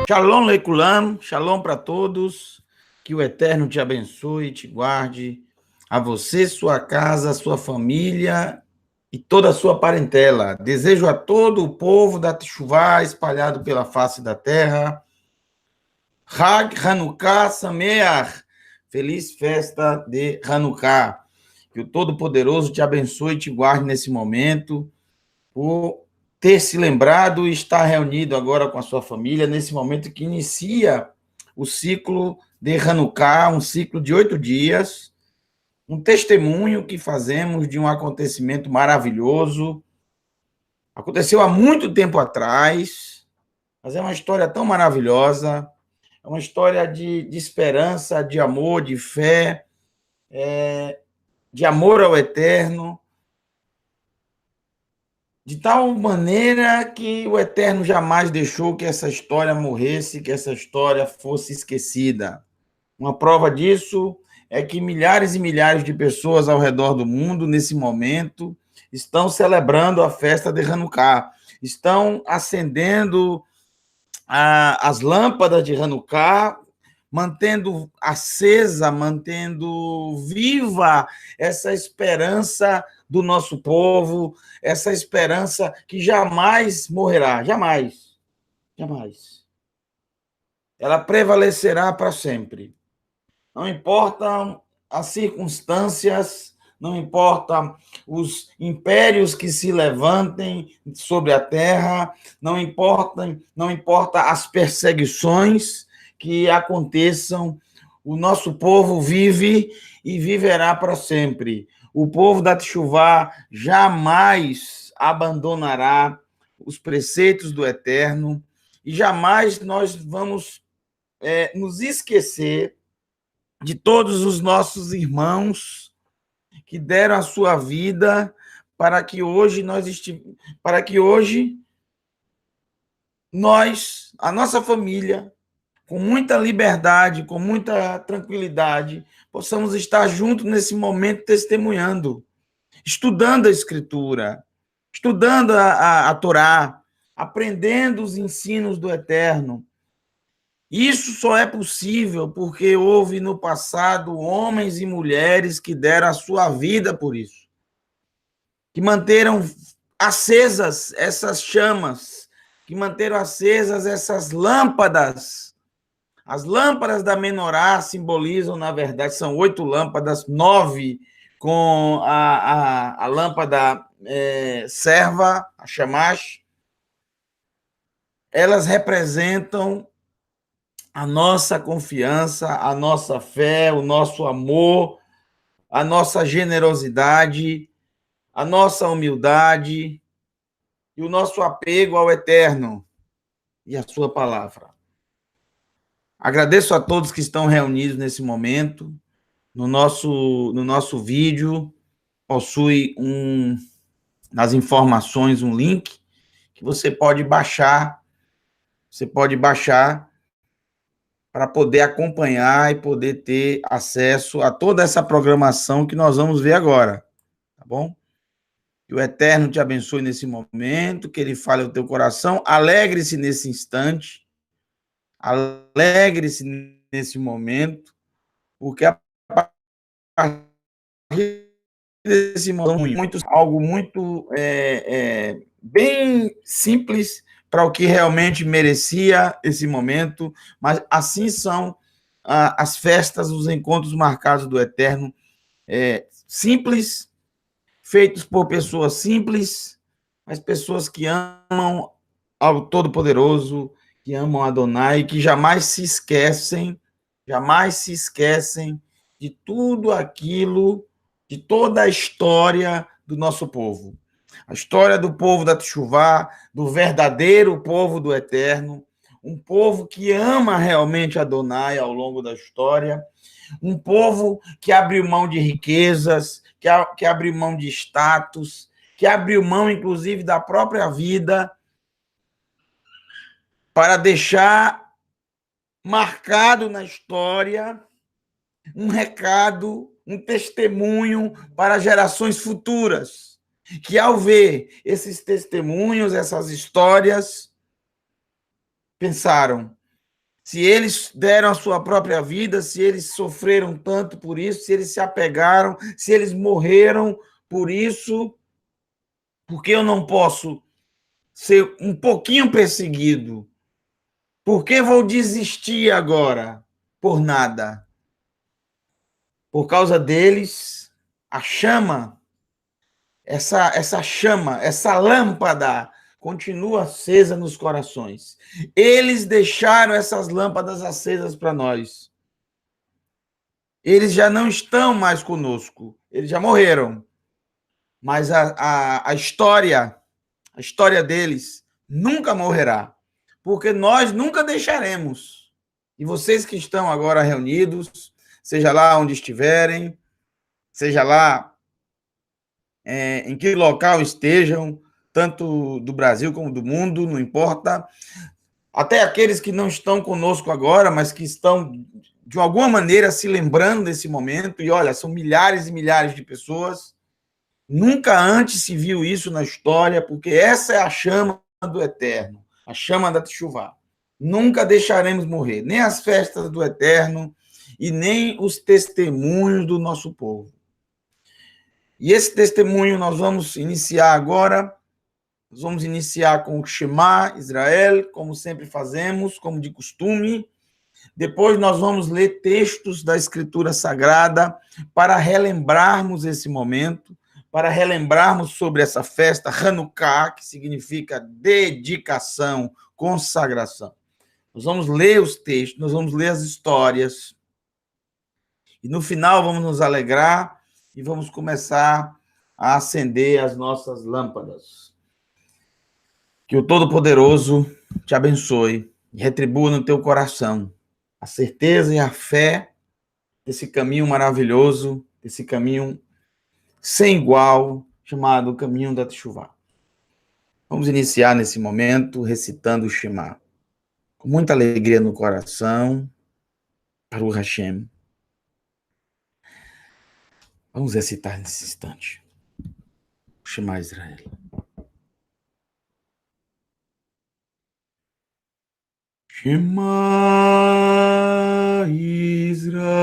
Shalom, Leikulam, shalom para todos, que o Eterno te abençoe e te guarde, a você, sua casa, sua família e toda a sua parentela. Desejo a todo o povo da Teshuvá espalhado pela face da terra, Hag Hanukkah Sameach, feliz festa de Hanukkah. Que o Todo-Poderoso te abençoe e te guarde nesse momento, por ter se lembrado e estar reunido agora com a sua família, nesse momento que inicia o ciclo de Hanukkah, um ciclo de 8 dias, um testemunho que fazemos de um acontecimento maravilhoso. Aconteceu há muito tempo atrás, mas é uma história tão maravilhosa, é uma história de esperança, de amor, de fé, de amor ao Eterno, de tal maneira que o Eterno jamais deixou que essa história morresse, que essa história fosse esquecida. Uma prova disso é que milhares e milhares de pessoas ao redor do mundo, nesse momento, estão celebrando a festa de Hanukkah, estão acendendo as lâmpadas de Hanukkah, mantendo acesa, mantendo viva essa esperança do nosso povo, essa esperança que jamais morrerá, jamais, jamais. Ela prevalecerá para sempre. Não importam as circunstâncias, não importa os impérios que se levantem sobre a terra, não importa as perseguições que aconteçam, o nosso povo vive e viverá para sempre. O povo da Teshuvá jamais abandonará os preceitos do Eterno e jamais nós vamos nos esquecer de todos os nossos irmãos que deram a sua vida para que hoje nós, a nossa família, com muita liberdade, com muita tranquilidade, possamos estar juntos nesse momento testemunhando, estudando a Escritura, estudando a Torá, aprendendo os ensinos do Eterno. Isso só é possível porque houve no passado homens e mulheres que deram a sua vida por isso, que manteram acesas essas chamas, que manteram acesas essas lâmpadas. As lâmpadas da menorá simbolizam, na verdade, são 8 lâmpadas, 9 com a lâmpada serva, a shamash. Elas representam a nossa confiança, a nossa fé, o nosso amor, a nossa generosidade, a nossa humildade e o nosso apego ao Eterno e à sua palavra. Agradeço a todos que estão reunidos nesse momento. No nosso vídeo possui nas informações um link que você pode baixar para poder acompanhar e poder ter acesso a toda essa programação que nós vamos ver agora, tá bom? Que o Eterno te abençoe nesse momento, que ele fale ao teu coração, alegre-se nesse instante, alegre-se nesse momento, porque a partir desse momento, algo muito bem simples para o que realmente merecia esse momento, mas assim são as festas, os encontros marcados do Eterno, simples, feitos por pessoas simples, mas pessoas que amam ao Todo-Poderoso, que amam a Adonai, que jamais se esquecem de tudo aquilo, de toda a história do nosso povo. A história do povo da Teshuvá, do verdadeiro povo do Eterno, um povo que ama realmente Adonai ao longo da história, um povo que abriu mão de riquezas, que abriu mão de status, que abriu mão, inclusive, da própria vida, para deixar marcado na história um recado, um testemunho para gerações futuras, que ao ver esses testemunhos, essas histórias, pensaram, Se eles deram a sua própria vida, se eles sofreram tanto por isso, se eles se apegaram, se eles morreram por isso, por que eu não posso ser um pouquinho perseguido? Por que vou desistir agora? Por nada. Por causa deles, a chama, essa chama, essa lâmpada continua acesa nos corações. Eles deixaram essas lâmpadas acesas para nós. Eles já não estão mais conosco. Eles já morreram. Mas a história deles nunca morrerá. Porque nós nunca deixaremos. E vocês que estão agora reunidos, seja lá onde estiverem, seja lá em que local estejam, tanto do Brasil como do mundo, não importa. Até aqueles que não estão conosco agora, mas que estão, de alguma maneira, se lembrando desse momento. E olha, são milhares e milhares de pessoas. Nunca antes se viu isso na história, porque essa é a chama do Eterno, a chama da Teshuvá. Nunca deixaremos morrer, nem as festas do Eterno e nem os testemunhos do nosso povo. E esse testemunho nós vamos iniciar agora. Nós vamos iniciar com o Shema Israel, como sempre fazemos, como de costume. Depois nós vamos ler textos da Escritura Sagrada para relembrarmos esse momento, para relembrarmos sobre essa festa Hanukkah, que significa dedicação, consagração. Nós vamos ler os textos, nós vamos ler as histórias. E no final vamos nos alegrar e vamos começar a acender as nossas lâmpadas. Que o Todo-Poderoso te abençoe e retribua no teu coração a certeza e a fé desse caminho maravilhoso, desse caminho sem igual, chamado Caminho da Teshuvá. Vamos iniciar nesse momento recitando o Shema. Com muita alegria no coração, Baruch Hashem. Vamos recitar nesse instante. O Shema Israel. Shema Israel,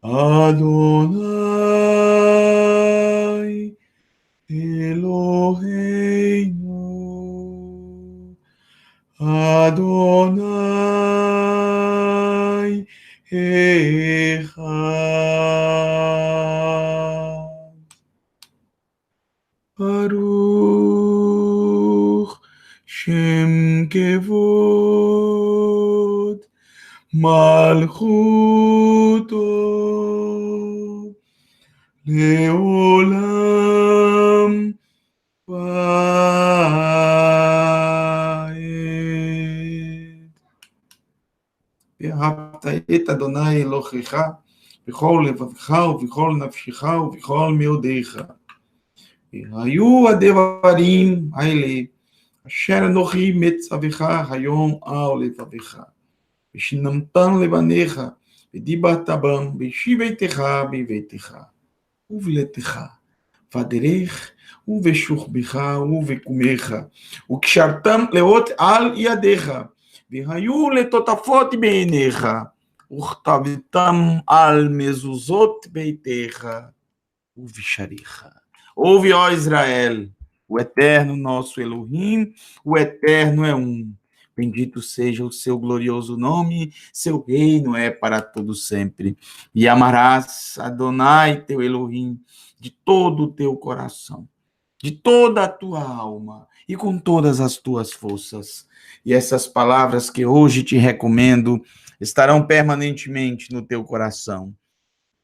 Adonai Eloheinu, Adonai Echad. Baruch Shem Kevod Malchuto Leolam Vaed. ואהבת את אדוני אלוהיך בכל לבבך ובכל נפשך ובכל מאודיך. והיו הדברים האלה אשר אנוכי מצווך היום על לבבך, ושננתם לבניך, ודיברת בם בישיבתך בביתך, ובלתך, בדרך ובשוכבך ובקומך, וקשרתם לאות על ידיך, והיו לטוטפות בעיניך, וכתבתם על מזוזות ביתך ובשריך. Ouve, ó Israel, o Eterno nosso Elohim, o Eterno é um. Bendito seja o seu glorioso nome, seu reino é para todo sempre. E amarás Adonai, teu Elohim, de todo o teu coração, de toda a tua alma e com todas as tuas forças. E essas palavras que hoje te recomendo estarão permanentemente no teu coração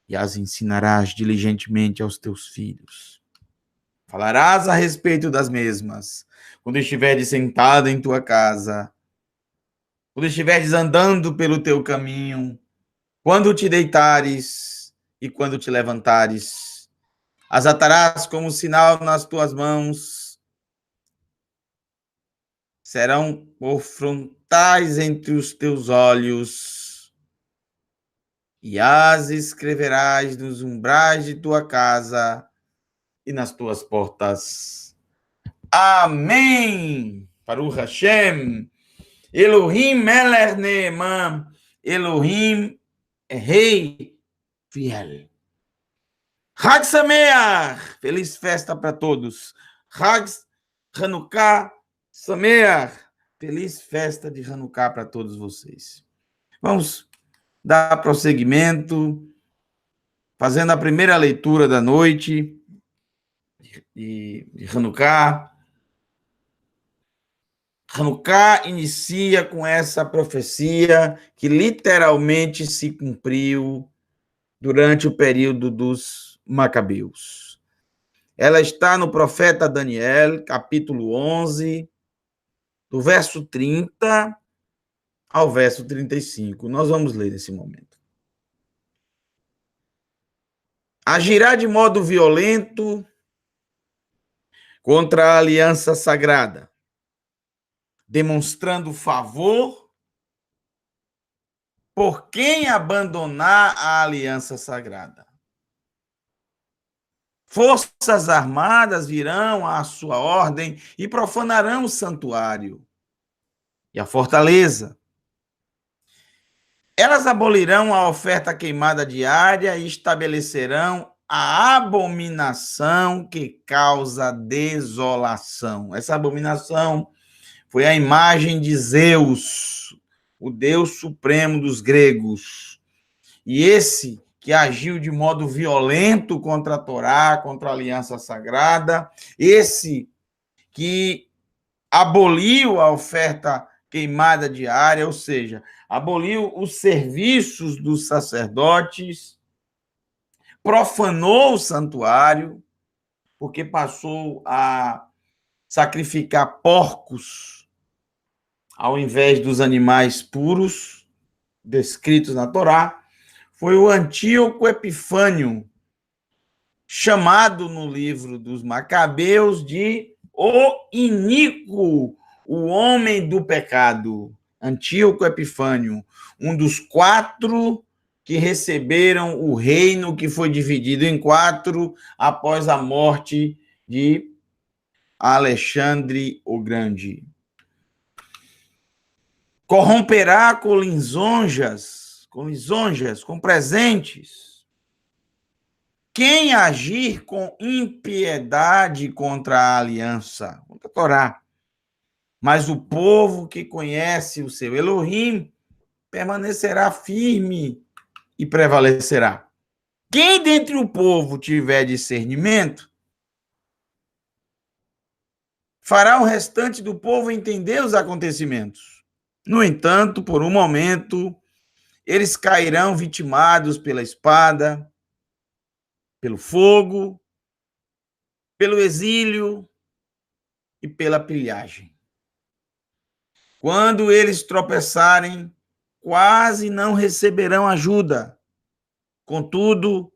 e as ensinarás diligentemente aos teus filhos. Falarás a respeito das mesmas, quando estiveres sentado em tua casa, quando estiveres andando pelo teu caminho, quando te deitares e quando te levantares. As atarás como sinal nas tuas mãos, serão por frontais entre os teus olhos, e as escreverás nos umbrais de tua casa e nas tuas portas. Amém! Baruch Hashem. Elohim Melech Neeman. Elohim é rei fiel. Hag Sameach. Feliz festa para todos. Hag Hanukkah Sameach. Feliz festa de Hanukkah para todos vocês. Vamos dar prosseguimento, fazendo a primeira leitura da noite de Hanukkah. Hanukkah inicia com essa profecia que literalmente se cumpriu durante o período dos Macabeus. Ela está no profeta Daniel, capítulo 11, do verso 30 ao verso 35. Nós vamos ler nesse momento. Agirá de modo violento contra a aliança sagrada, demonstrando favor por quem abandonar a aliança sagrada. Forças armadas virão à sua ordem e profanarão o santuário e a fortaleza. Elas abolirão a oferta queimada diária e estabelecerão a abominação que causa desolação. Essa abominação foi a imagem de Zeus, o Deus supremo dos gregos. E esse que agiu de modo violento contra a Torá, contra a aliança sagrada, esse que aboliu a oferta queimada diária, ou seja, aboliu os serviços dos sacerdotes, profanou o santuário, porque passou a sacrificar porcos ao invés dos animais puros descritos na Torá, foi o Antíoco Epifânio, chamado no livro dos Macabeus de o iníquo, o homem do pecado. Antíoco Epifânio, um dos 4 que receberam o reino que foi dividido em 4 após a morte de Alexandre o Grande. Corromperá com lisonjas, com presentes. Quem agir com impiedade contra a aliança, contra a Torá. Mas o povo que conhece o seu Elohim permanecerá firme e prevalecerá. Quem dentre o povo tiver discernimento, fará o restante do povo entender os acontecimentos. No entanto, por um momento, eles cairão vitimados pela espada, pelo fogo, pelo exílio e pela pilhagem. Quando eles tropeçarem, quase não receberão ajuda. Contudo,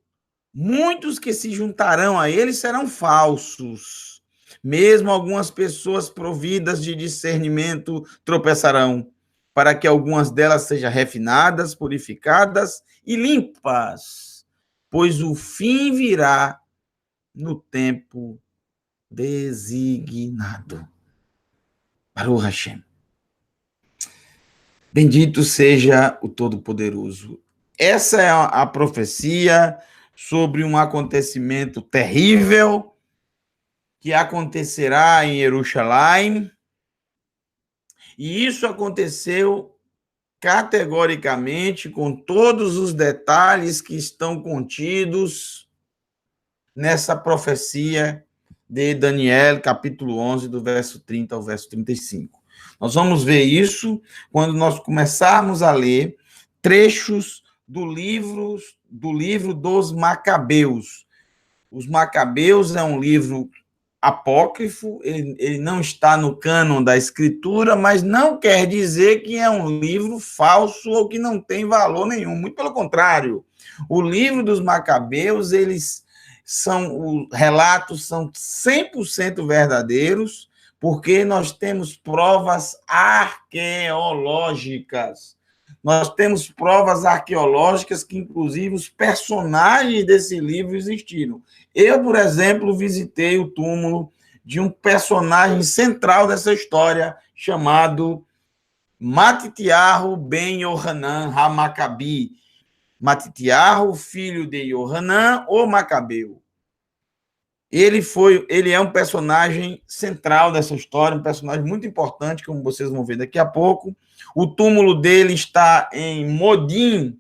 muitos que se juntarão a eles serão falsos. Mesmo algumas pessoas providas de discernimento tropeçarão, para que algumas delas sejam refinadas, purificadas e limpas, pois o fim virá no tempo designado. Baruch Hashem. Bendito seja o Todo-Poderoso. Essa é a profecia sobre um acontecimento terrível que acontecerá em Jerusalém. E isso aconteceu categoricamente, com todos os detalhes que estão contidos nessa profecia de Daniel, capítulo 11, do verso 30 ao verso 35. Nós vamos ver isso quando nós começarmos a ler trechos do livro dos Macabeus. Os Macabeus é um livro apócrifo, ele não está no cânon da escritura, mas não quer dizer que é um livro falso ou que não tem valor nenhum. Muito pelo contrário. O livro dos Macabeus, os relatos são 100% verdadeiros, porque nós temos provas arqueológicas. Nós temos provas arqueológicas que, inclusive, os personagens desse livro existiram. Eu, por exemplo, visitei o túmulo de um personagem central dessa história, chamado Matitiahu ben Yohanan HaMacabi. Matitiahu, filho de Yohanan, o Macabeu. Ele é um personagem central dessa história, um personagem muito importante, como vocês vão ver daqui a pouco. O túmulo dele está em Modim,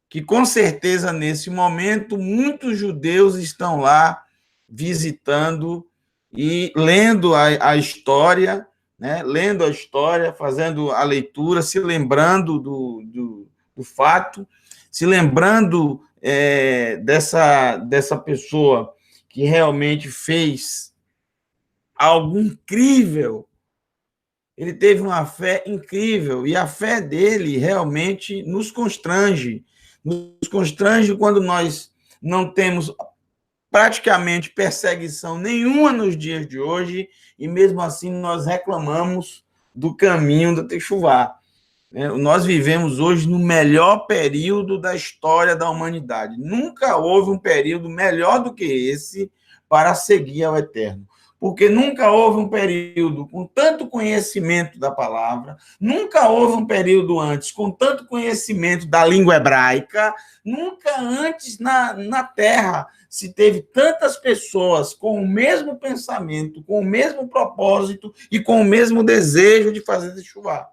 que com certeza, nesse momento, muitos judeus estão lá visitando e lendo a história, né? Lendo a história, fazendo a leitura, se lembrando do fato, se lembrando dessa pessoa que realmente fez algo incrível. Ele teve uma fé incrível, e a fé dele realmente nos constrange. Nos constrange quando nós não temos praticamente perseguição nenhuma nos dias de hoje, e mesmo assim nós reclamamos do caminho da Techuvá. Nós vivemos hoje no melhor período da história da humanidade. Nunca houve um período melhor do que esse para seguir ao Eterno. Porque nunca houve um período com tanto conhecimento da palavra, nunca houve um período antes com tanto conhecimento da língua hebraica, nunca antes na Terra se teve tantas pessoas com o mesmo pensamento, com o mesmo propósito e com o mesmo desejo de fazer Techuvá.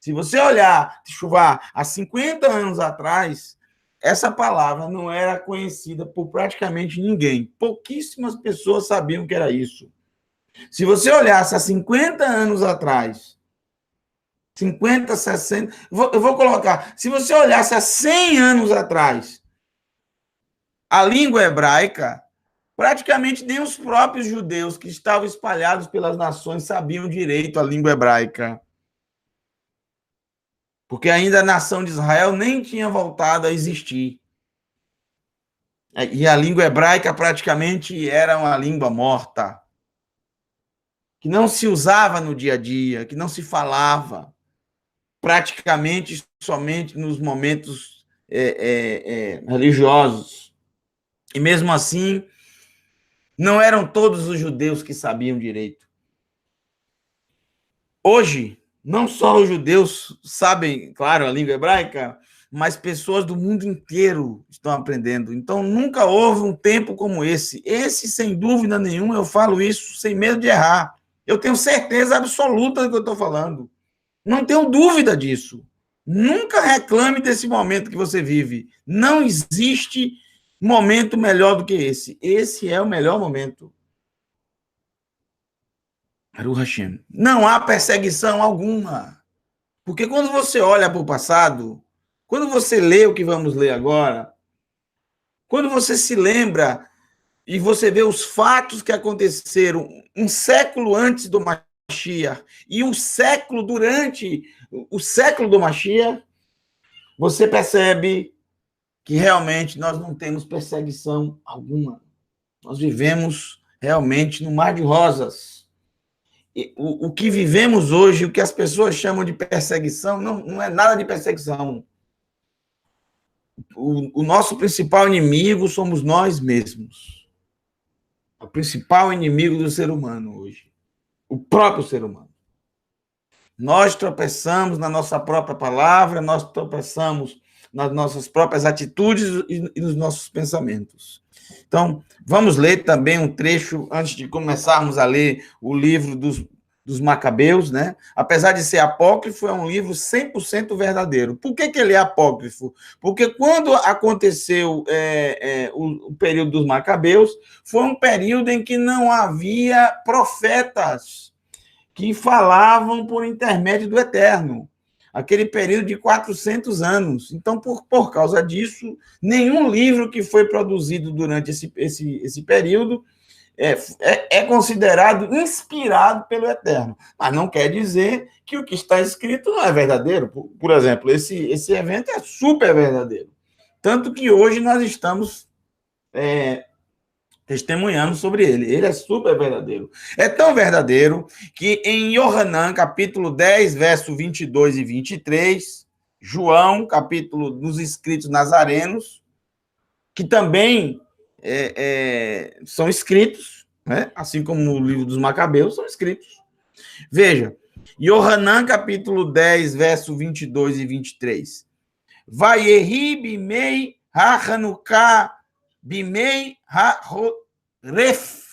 Se você olhar Techuvá há 50 anos atrás, essa palavra não era conhecida por praticamente ninguém. Pouquíssimas pessoas sabiam que era isso. Se você olhasse há 50 anos atrás, 50, 60... Eu vou colocar... Se você olhasse há 100 anos atrás, a língua hebraica, praticamente nem os próprios judeus que estavam espalhados pelas nações sabiam direito a língua hebraica. Porque ainda a nação de Israel nem tinha voltado a existir. E a língua hebraica praticamente era uma língua morta, que não se usava no dia a dia, que não se falava, praticamente somente nos momentos religiosos. E mesmo assim, não eram todos os judeus que sabiam direito. Hoje, não só os judeus sabem, claro, a língua hebraica, mas pessoas do mundo inteiro estão aprendendo. Então, nunca houve um tempo como esse. Esse, sem dúvida nenhuma, eu falo isso sem medo de errar. Eu tenho certeza absoluta do que eu estou falando. Não tenho dúvida disso. Nunca reclame desse momento que você vive. Não existe momento melhor do que esse. Esse é o melhor momento. Baruch Hashem. Não há perseguição alguma. Porque quando você olha para o passado, quando você lê o que vamos ler agora, quando você se lembra e você vê os fatos que aconteceram um século antes do Mashiach e um século durante o século do Mashiach, você percebe que realmente nós não temos perseguição alguma. Nós vivemos realmente no mar de rosas. O que vivemos hoje, o que as pessoas chamam de perseguição, não é nada de perseguição. O nosso principal inimigo somos nós mesmos. O principal inimigo do ser humano hoje. O próprio ser humano. Nós tropeçamos na nossa própria palavra, nós tropeçamos nas nossas próprias atitudes e nos nossos pensamentos. Então, vamos ler também um trecho, antes de começarmos a ler o livro dos Macabeus, né? Apesar de ser apócrifo, é um livro 100% verdadeiro. Por que ele é apócrifo? Porque quando aconteceu o período dos Macabeus, foi um período em que não havia profetas que falavam por intermédio do Eterno. Aquele período de 400 anos. Então, por causa disso, nenhum livro que foi produzido durante esse período é considerado inspirado pelo Eterno. Mas não quer dizer que o que está escrito não é verdadeiro. Por exemplo, esse evento é super verdadeiro. Tanto que hoje nós estamos testemunhando sobre ele. Ele é super verdadeiro. É tão verdadeiro que em Yohanan, capítulo 10, verso 22 e 23, João, capítulo dos escritos nazarenos, que também são escritos, né? Assim como no livro dos Macabeus são escritos. Veja, Yohanan, capítulo 10, verso 22 e 23. Vayehi bimei ha-Hanukkah bimei ha-Horef,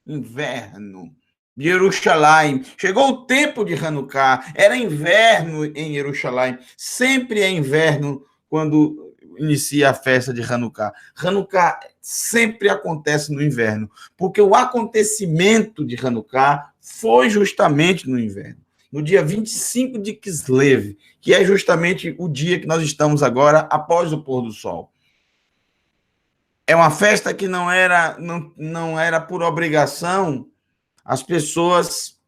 inverno, de Jerusalém. Chegou o tempo de Hanukkah, era inverno em Jerusalém. Sempre é inverno quando inicia a festa de Hanukkah. Hanukkah sempre acontece no inverno, porque o acontecimento de Hanukkah foi justamente no inverno, no dia 25 de Kislev, que é justamente o dia que nós estamos agora após o pôr do sol. É uma festa que não era por obrigação as pessoas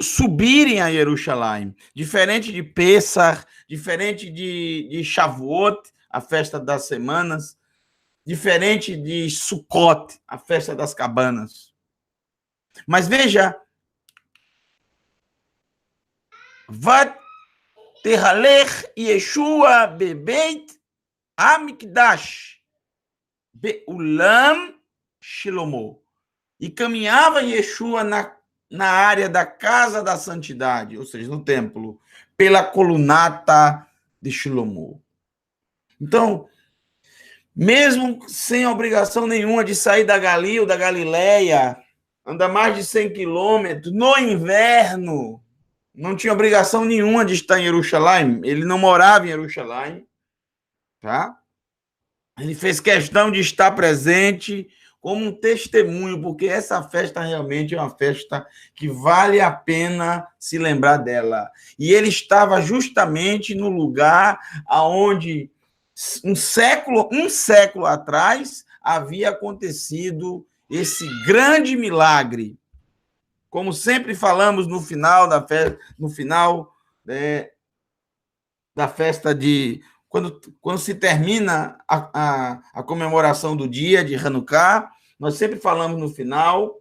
subirem a Jerusalém, diferente de Pessah, diferente de Shavuot, a festa das semanas, diferente de Sukkot, a festa das cabanas. Mas veja, Vat terhalech Yeshua bebeit Hamikdash Beulam Shilomo. E caminhava Yeshua na área da casa da santidade, ou seja, no templo, pela colunata de Shilomo. Então, mesmo sem obrigação nenhuma de sair da Galil ou da Galileia, andar mais de 100 quilômetros, no inverno, não tinha obrigação nenhuma de estar em Jerusalém, ele não morava em Jerusalém, tá? Ele fez questão de estar presente como um testemunho, porque essa festa realmente é uma festa que vale a pena se lembrar dela. E ele estava justamente no lugar aonde um século atrás havia acontecido esse grande milagre. Como sempre falamos no final da festa, da festa de quando se termina a comemoração do dia de Hanukkah, nós sempre falamos no final,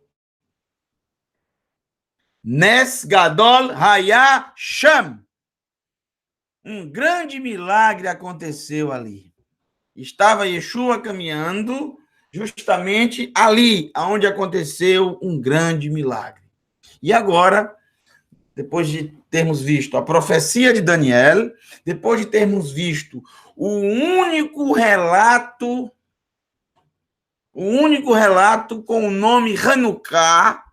Nes Gadol Haya Sham. Um grande milagre aconteceu ali. Estava Yeshua caminhando justamente ali, onde aconteceu um grande milagre. E agora, depois de termos visto a profecia de Daniel, depois de termos visto o único relato com o nome Hanukkah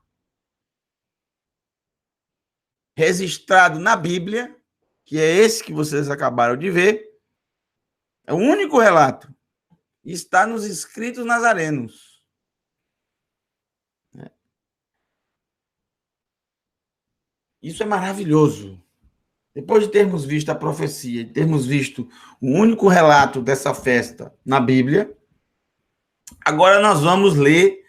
registrado na Bíblia, que é esse que vocês acabaram de ver, é o único relato, está nos escritos nazarenos. Isso é maravilhoso. Depois de termos visto a profecia, de termos visto o único relato dessa festa na Bíblia, agora nós vamos ler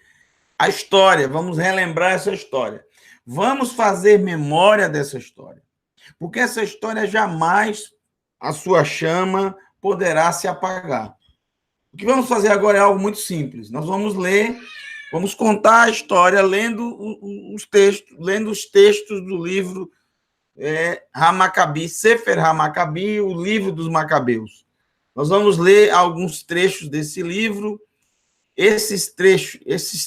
a história, vamos relembrar essa história. Vamos fazer memória dessa história. Porque essa história jamais, a sua chama, poderá se apagar. O que vamos fazer agora é algo muito simples. Nós vamos ler, vamos contar a história lendo os textos do livro Hamacabi, Sefer Hamacabi, o livro dos Macabeus. Nós vamos ler alguns trechos desse livro. Esses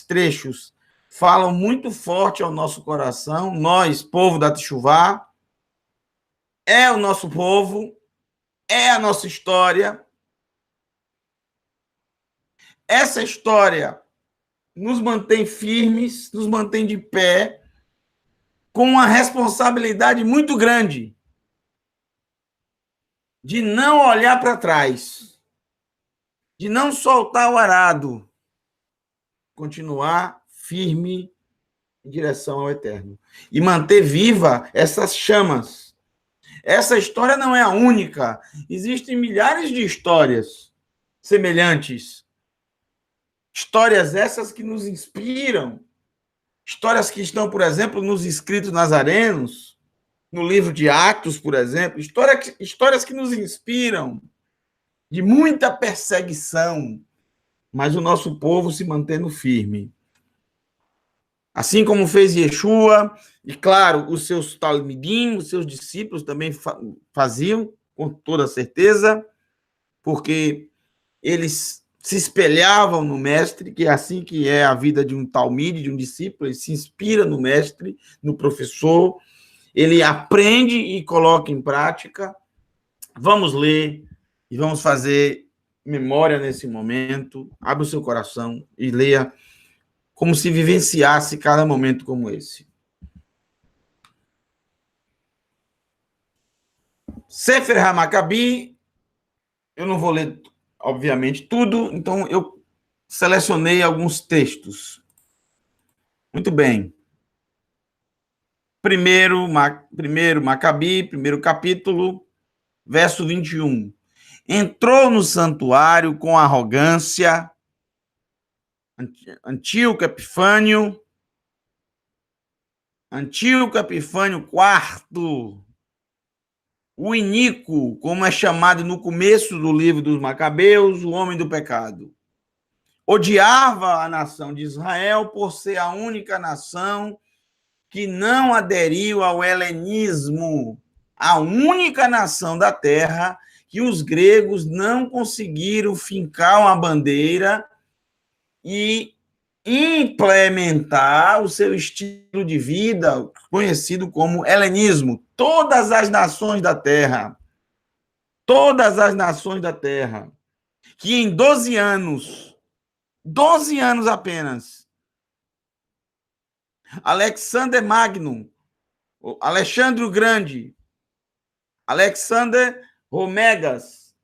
trechos falam muito forte ao nosso coração. Nós, povo da Teshuvá, é o nosso povo, é a nossa história. Essa história nos mantém firmes, nos mantém de pé, com uma responsabilidade muito grande de não olhar para trás, de não soltar o arado, continuar firme em direção ao eterno e manter viva essas chamas. Essa história não é a única. Existem milhares de histórias semelhantes. Histórias essas que nos inspiram. Histórias que estão, por exemplo, nos escritos nazarenos, no livro de Atos, por exemplo. Histórias que nos inspiram de muita perseguição, mas o nosso povo se mantendo firme. Assim como fez Yeshua, e claro, os seus talmidim, os seus discípulos também faziam, com toda certeza, porque eles se espelhavam no mestre, que é assim que é a vida de um talmide, de um discípulo, ele se inspira no mestre, no professor, ele aprende e coloca em prática. Vamos ler e vamos fazer memória nesse momento. Abra o seu coração e leia como se vivenciasse cada momento como esse. Sefer HaMaccabi, eu não vou ler, obviamente, tudo, então eu selecionei alguns textos. Muito bem. Primeiro Macabi, primeiro capítulo, verso 21. Entrou no santuário com arrogância, Antíoco Epifânio IV, o iníquo, como é chamado no começo do livro dos Macabeus, o homem do pecado. Odiava a nação de Israel por ser a única nação que não aderiu ao helenismo, a única nação da terra que os gregos não conseguiram fincar uma bandeira e implementar o seu estilo de vida, conhecido como helenismo. Todas as nações da terra, que em 12 anos apenas, Alexander Magno, Alexandre o Grande, Alexander Romegas,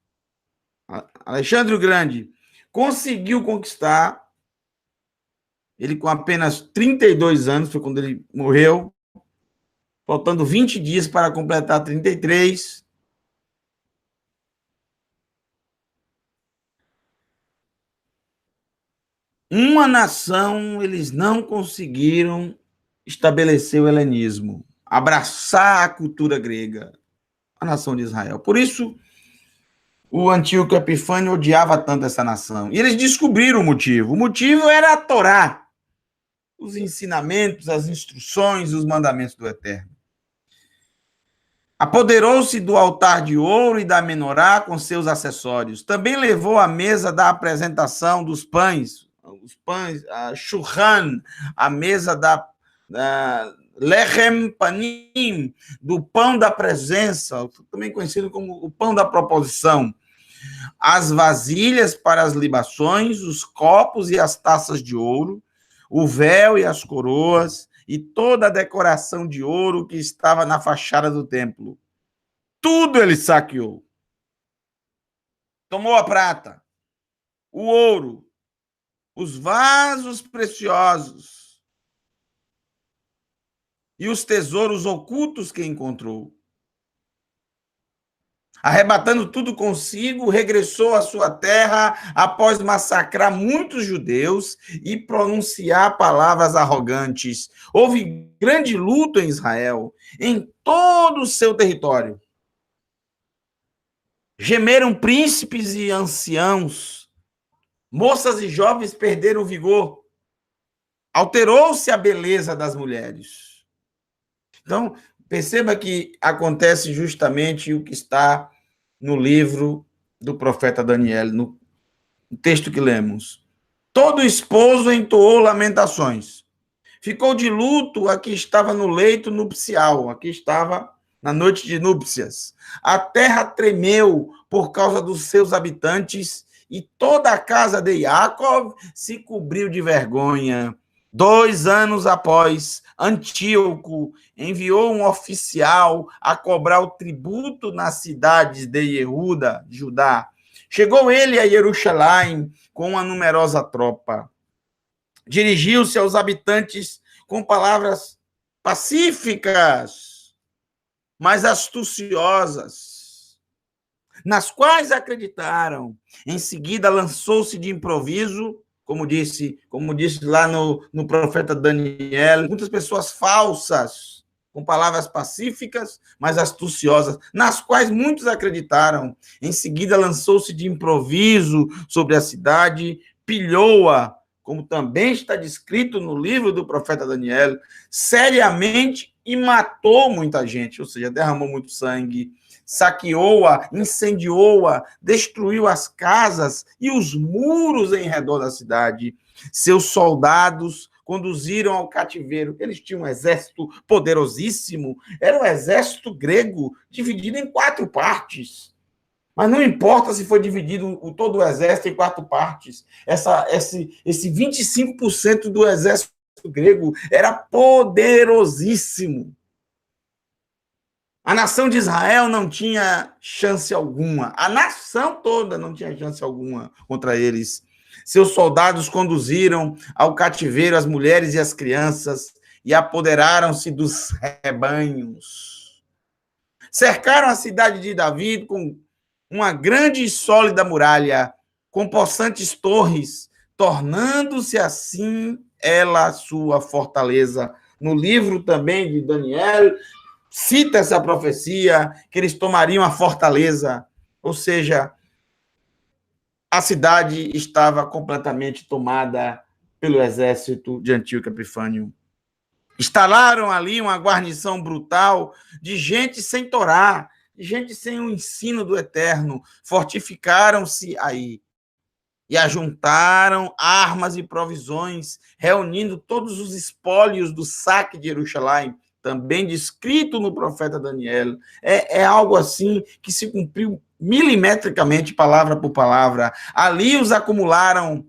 Alexandre o Grande, conseguiu conquistar, ele com apenas 32 anos, foi quando ele morreu, faltando 20 dias para completar 33. Uma nação, eles não conseguiram estabelecer o helenismo, abraçar a cultura grega, a nação de Israel. Por isso, o Antíoco Epifânio odiava tanto essa nação. E eles descobriram o motivo. O motivo era a Torá, os ensinamentos, as instruções, os mandamentos do Eterno. Apoderou-se do altar de ouro e da menorá com seus acessórios. Também levou a mesa da apresentação dos pães, a shulchan, a mesa da lechem panim, do pão da presença, também conhecido como o pão da proposição. As vasilhas para as libações, os copos e as taças de ouro, o véu e as coroas, e toda a decoração de ouro que estava na fachada do templo. Tudo ele saqueou. Tomou a prata, o ouro, os vasos preciosos e os tesouros ocultos que encontrou. Arrebatando tudo consigo, regressou à sua terra após massacrar muitos judeus e pronunciar palavras arrogantes. Houve grande luto em Israel, em todo o seu território. Gemeram príncipes e anciãos, moças e jovens perderam o vigor. Alterou-se a beleza das mulheres. Então, perceba que acontece justamente o que está no livro do profeta Daniel, no texto que lemos. Todo esposo entoou lamentações. Ficou de luto a que estava no leito nupcial, a que estava na noite de núpcias. A terra tremeu por causa dos seus habitantes e toda a casa de Jacob se cobriu de vergonha. 2 anos após, Antíoco enviou um oficial a cobrar o tributo nas cidades de Yehuda, Judá. Chegou ele a Jerusalém com uma numerosa tropa. Dirigiu-se aos habitantes com palavras pacíficas, mas astuciosas, nas quais acreditaram. Em seguida, lançou-se de improviso, como disse lá no profeta Daniel, muitas pessoas falsas, com palavras pacíficas, mas astuciosas, nas quais muitos acreditaram. Em seguida, lançou-se de improviso sobre a cidade, pilhou-a, como também está descrito no livro do profeta Daniel, seriamente, e matou muita gente, ou seja, derramou muito sangue. saqueou-a, incendiou-a, destruiu as casas e os muros em redor da cidade. Seus soldados conduziram ao cativeiro. Eles tinham um exército poderosíssimo. Era um exército grego dividido em 4 partes. Mas não importa se foi dividido todo o exército em 4 partes. Esse 25% do exército grego era poderosíssimo. A nação de Israel não tinha chance alguma. A nação toda não tinha chance alguma contra eles. Seus soldados conduziram ao cativeiro as mulheres e as crianças e apoderaram-se dos rebanhos. Cercaram a cidade de Davi com uma grande e sólida muralha, com possantes torres, tornando-se assim ela a sua fortaleza. No livro também de Daniel, cita essa profecia, que eles tomariam a fortaleza, ou seja, a cidade estava completamente tomada pelo exército de Antíoco Epifânio. Instalaram ali uma guarnição brutal de gente sem Torá, de gente sem o ensino do Eterno. Fortificaram-se aí e ajuntaram armas e provisões, reunindo todos os espólios do saque de Jerusalém, também descrito no profeta Daniel. É algo assim que se cumpriu milimetricamente, palavra por palavra. Ali os acumularam,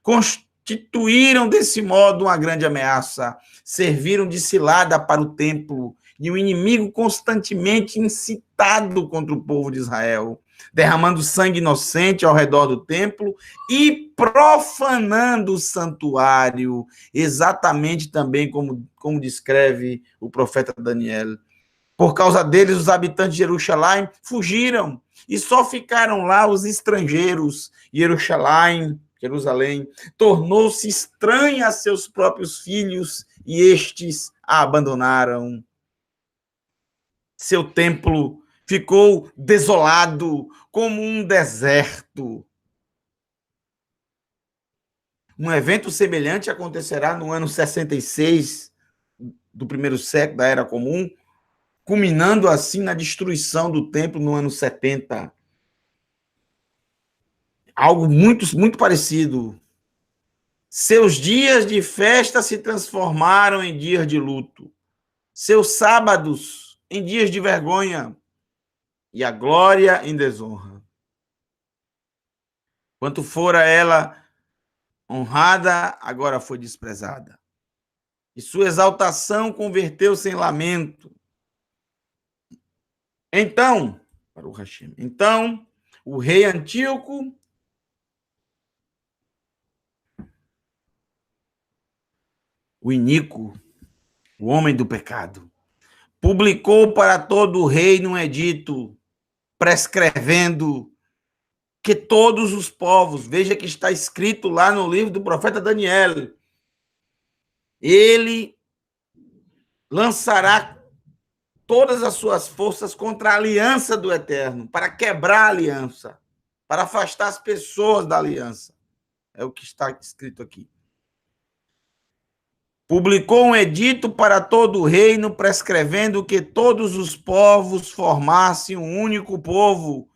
constituíram desse modo uma grande ameaça, serviram de cilada para o templo, e o inimigo constantemente incitado contra o povo de Israel, derramando sangue inocente ao redor do templo e profanando o santuário, exatamente também como descreve o profeta Daniel. Por causa deles, os habitantes de Jerusalém fugiram e só ficaram lá os estrangeiros. Jerusalém tornou-se estranha a seus próprios filhos e estes a abandonaram. Seu templo ficou desolado como um deserto. Um evento semelhante acontecerá no ano 66 do primeiro século da Era Comum, culminando assim na destruição do templo no ano 70. Algo muito parecido. Seus dias de festa se transformaram em dias de luto. Seus sábados em dias de vergonha. E a glória em desonra. Quanto fora ela honrada, agora foi desprezada. E sua exaltação converteu-se em lamento. Então, o rei Antíoco o iníquo, o homem do pecado, publicou para todo o reino um edito prescrevendo que todos os povos, veja que está escrito lá no livro do profeta Daniel, ele lançará todas as suas forças contra a aliança do Eterno, para quebrar a aliança, para afastar as pessoas da aliança. É o que está escrito aqui. Publicou um edito para todo o reino, prescrevendo que todos os povos formassem um único povo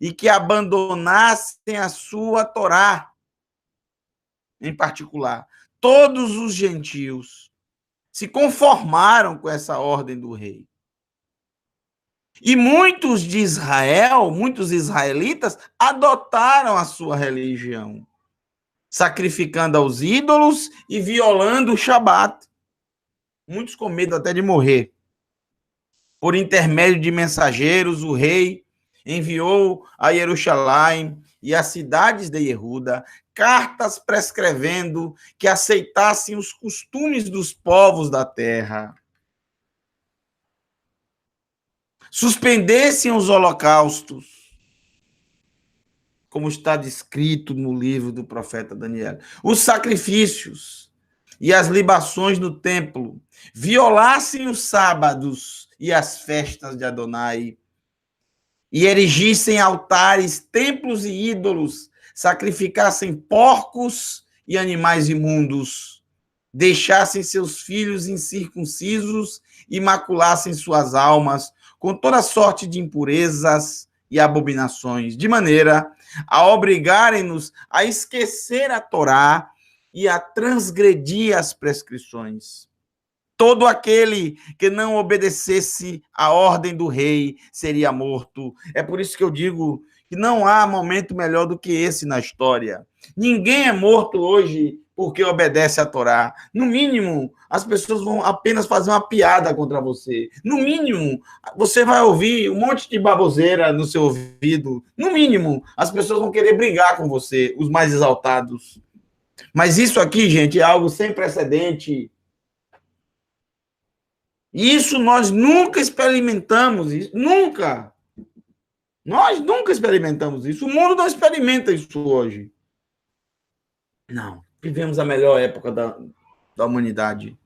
e que abandonassem a sua Torá. Em particular, todos os gentios se conformaram com essa ordem do rei. E muitos de Israel, muitos israelitas, adotaram a sua religião, sacrificando aos ídolos e violando o Shabat. Muitos com medo até de morrer. Por intermédio de mensageiros, o rei enviou a Jerusalém e às cidades de Jeruda cartas prescrevendo que aceitassem os costumes dos povos da terra, suspendessem os holocaustos, como está descrito no livro do profeta Daniel, os sacrifícios e as libações no templo, violassem os sábados e as festas de Adonai, e erigissem altares, templos e ídolos, sacrificassem porcos e animais imundos, deixassem seus filhos incircuncisos e maculassem suas almas com toda sorte de impurezas e abominações, de maneira a obrigarem-nos a esquecer a Torá e a transgredir as prescrições. Todo aquele que não obedecesse à ordem do rei seria morto. É por isso que eu digo que não há momento melhor do que esse na história. Ninguém é morto hoje porque obedece à Torá. No mínimo, as pessoas vão apenas fazer uma piada contra você. No mínimo, você vai ouvir um monte de baboseira no seu ouvido. No mínimo, as pessoas vão querer brigar com você, os mais exaltados. Mas isso aqui, gente, é algo sem precedente. Isso nós nunca experimentamos, isso, nunca. Nós nunca experimentamos isso. O mundo não experimenta isso hoje. Não. Vivemos a melhor época da humanidade.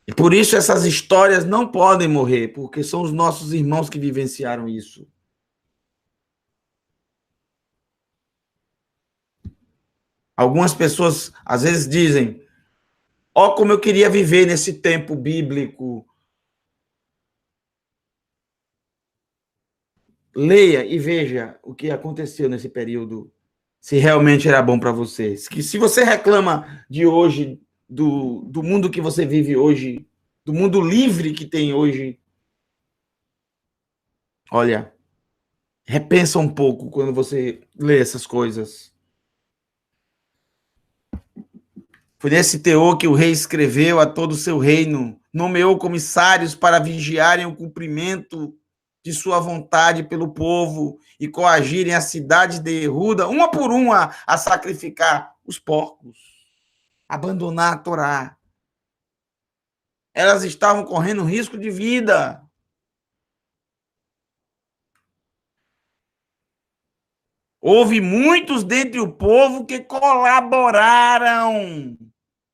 E por isso essas histórias não podem morrer, porque são os nossos irmãos que vivenciaram isso. Algumas pessoas às vezes dizem: ó, como eu queria viver nesse tempo bíblico. Leia e veja o que aconteceu nesse período, se realmente era bom para você. Que se você reclama de hoje, do mundo que você vive hoje, do mundo livre que tem hoje, olha, repensa um pouco quando você lê essas coisas. Foi nesse teor que o rei escreveu a todo o seu reino, nomeou comissários para vigiarem o cumprimento de sua vontade pelo povo e coagirem a cidade de Yehuda, uma por uma, a sacrificar os porcos, abandonar a Torá. Elas estavam correndo risco de vida. Houve muitos dentre o povo que colaboraram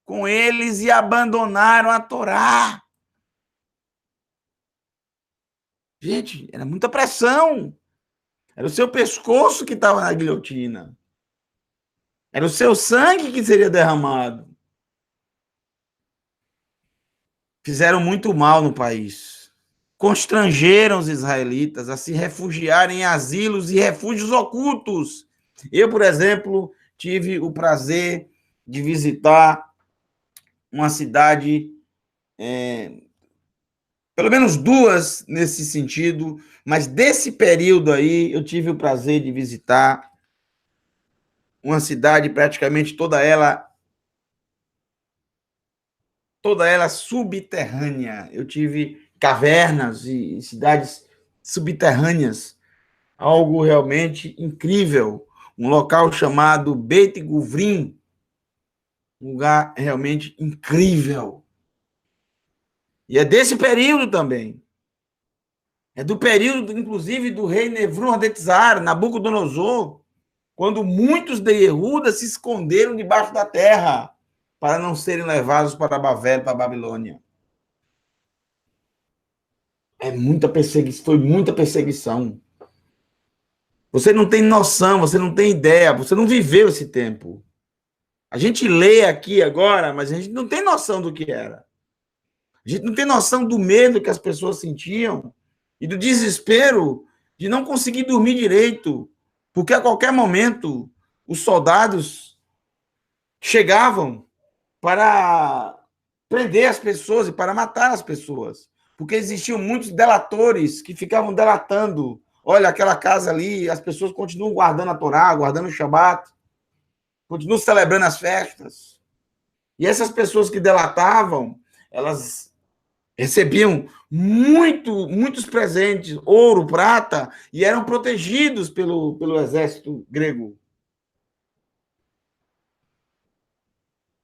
com eles e abandonaram a Torá. Gente, era muita pressão. Era o seu pescoço que estava na guilhotina. Era o seu sangue que seria derramado. Fizeram muito mal no país. Constrangeram os israelitas a se refugiarem em asilos e refúgios ocultos. Eu, por exemplo, tive o prazer de visitar uma cidade, pelo menos duas nesse sentido, mas desse período aí eu tive o prazer de visitar uma cidade praticamente toda ela subterrânea. Eu tive cavernas e cidades subterrâneas, algo realmente incrível. Um local chamado Beit Guvrin, um lugar realmente incrível. E é desse período também. É do período, inclusive, do rei Nebuchadnezzar, Nabucodonosor, quando muitos de Yehuda se esconderam debaixo da terra para não serem levados para Babel, para a Babilônia. Foi muita perseguição. Você não tem noção, você não tem ideia, você não viveu esse tempo. A gente lê aqui agora, mas a gente não tem noção do que era. A gente não tem noção do medo que as pessoas sentiam e do desespero de não conseguir dormir direito, porque a qualquer momento os soldados chegavam para prender as pessoas e para matar as pessoas, porque existiam muitos delatores que ficavam delatando. Olha, aquela casa ali, as pessoas continuam guardando a Torá, guardando o Shabat, continuam celebrando as festas. E essas pessoas que delatavam, elas recebiam muitos presentes, ouro, prata, e eram protegidos pelo exército grego.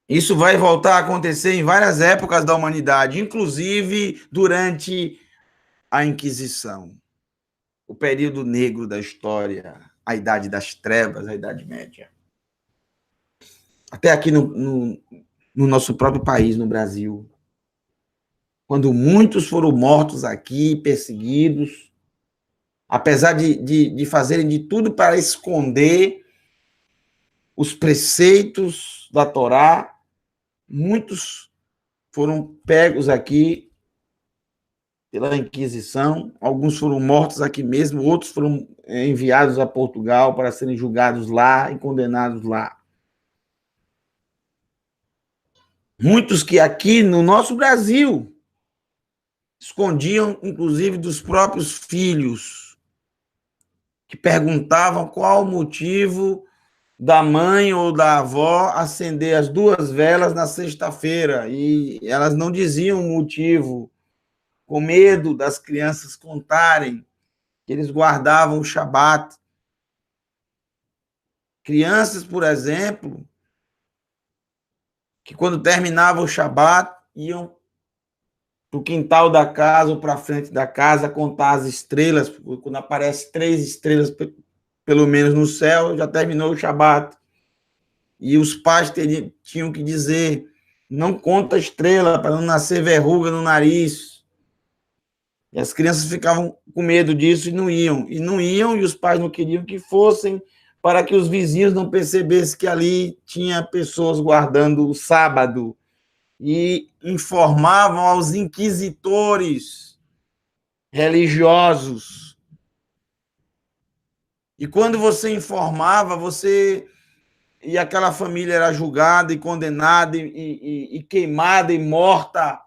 Isso vai voltar a acontecer em várias épocas da humanidade, inclusive durante a Inquisição, o período negro da história, a Idade das Trevas, a Idade Média. Até aqui no nosso próprio país, no Brasil, quando muitos foram mortos aqui, perseguidos, apesar de fazerem de tudo para esconder os preceitos da Torá, Muitos foram pegos aqui pela Inquisição, alguns foram mortos aqui mesmo, outros foram enviados a Portugal para serem julgados lá e condenados lá. Muitos que aqui no nosso Brasil escondiam, inclusive, dos próprios filhos, que perguntavam qual o motivo da mãe ou da avó acender as 2 velas na sexta-feira, e elas não diziam o motivo, com medo das crianças contarem que eles guardavam o Shabat. Crianças, por exemplo, que quando terminava o Shabat, iam para o quintal da casa ou para a frente da casa contar as estrelas, porque quando aparece 3 estrelas, pelo menos no céu, já terminou o Shabat. E os pais tinham que dizer, não conta estrela para não nascer verruga no nariz. E as crianças ficavam com medo disso e não iam. E não iam, e os pais não queriam que fossem, para que os vizinhos não percebessem que ali tinha pessoas guardando o sábado. E informavam aos inquisitores religiosos. E quando você informava, e aquela família era julgada e condenada e queimada e morta,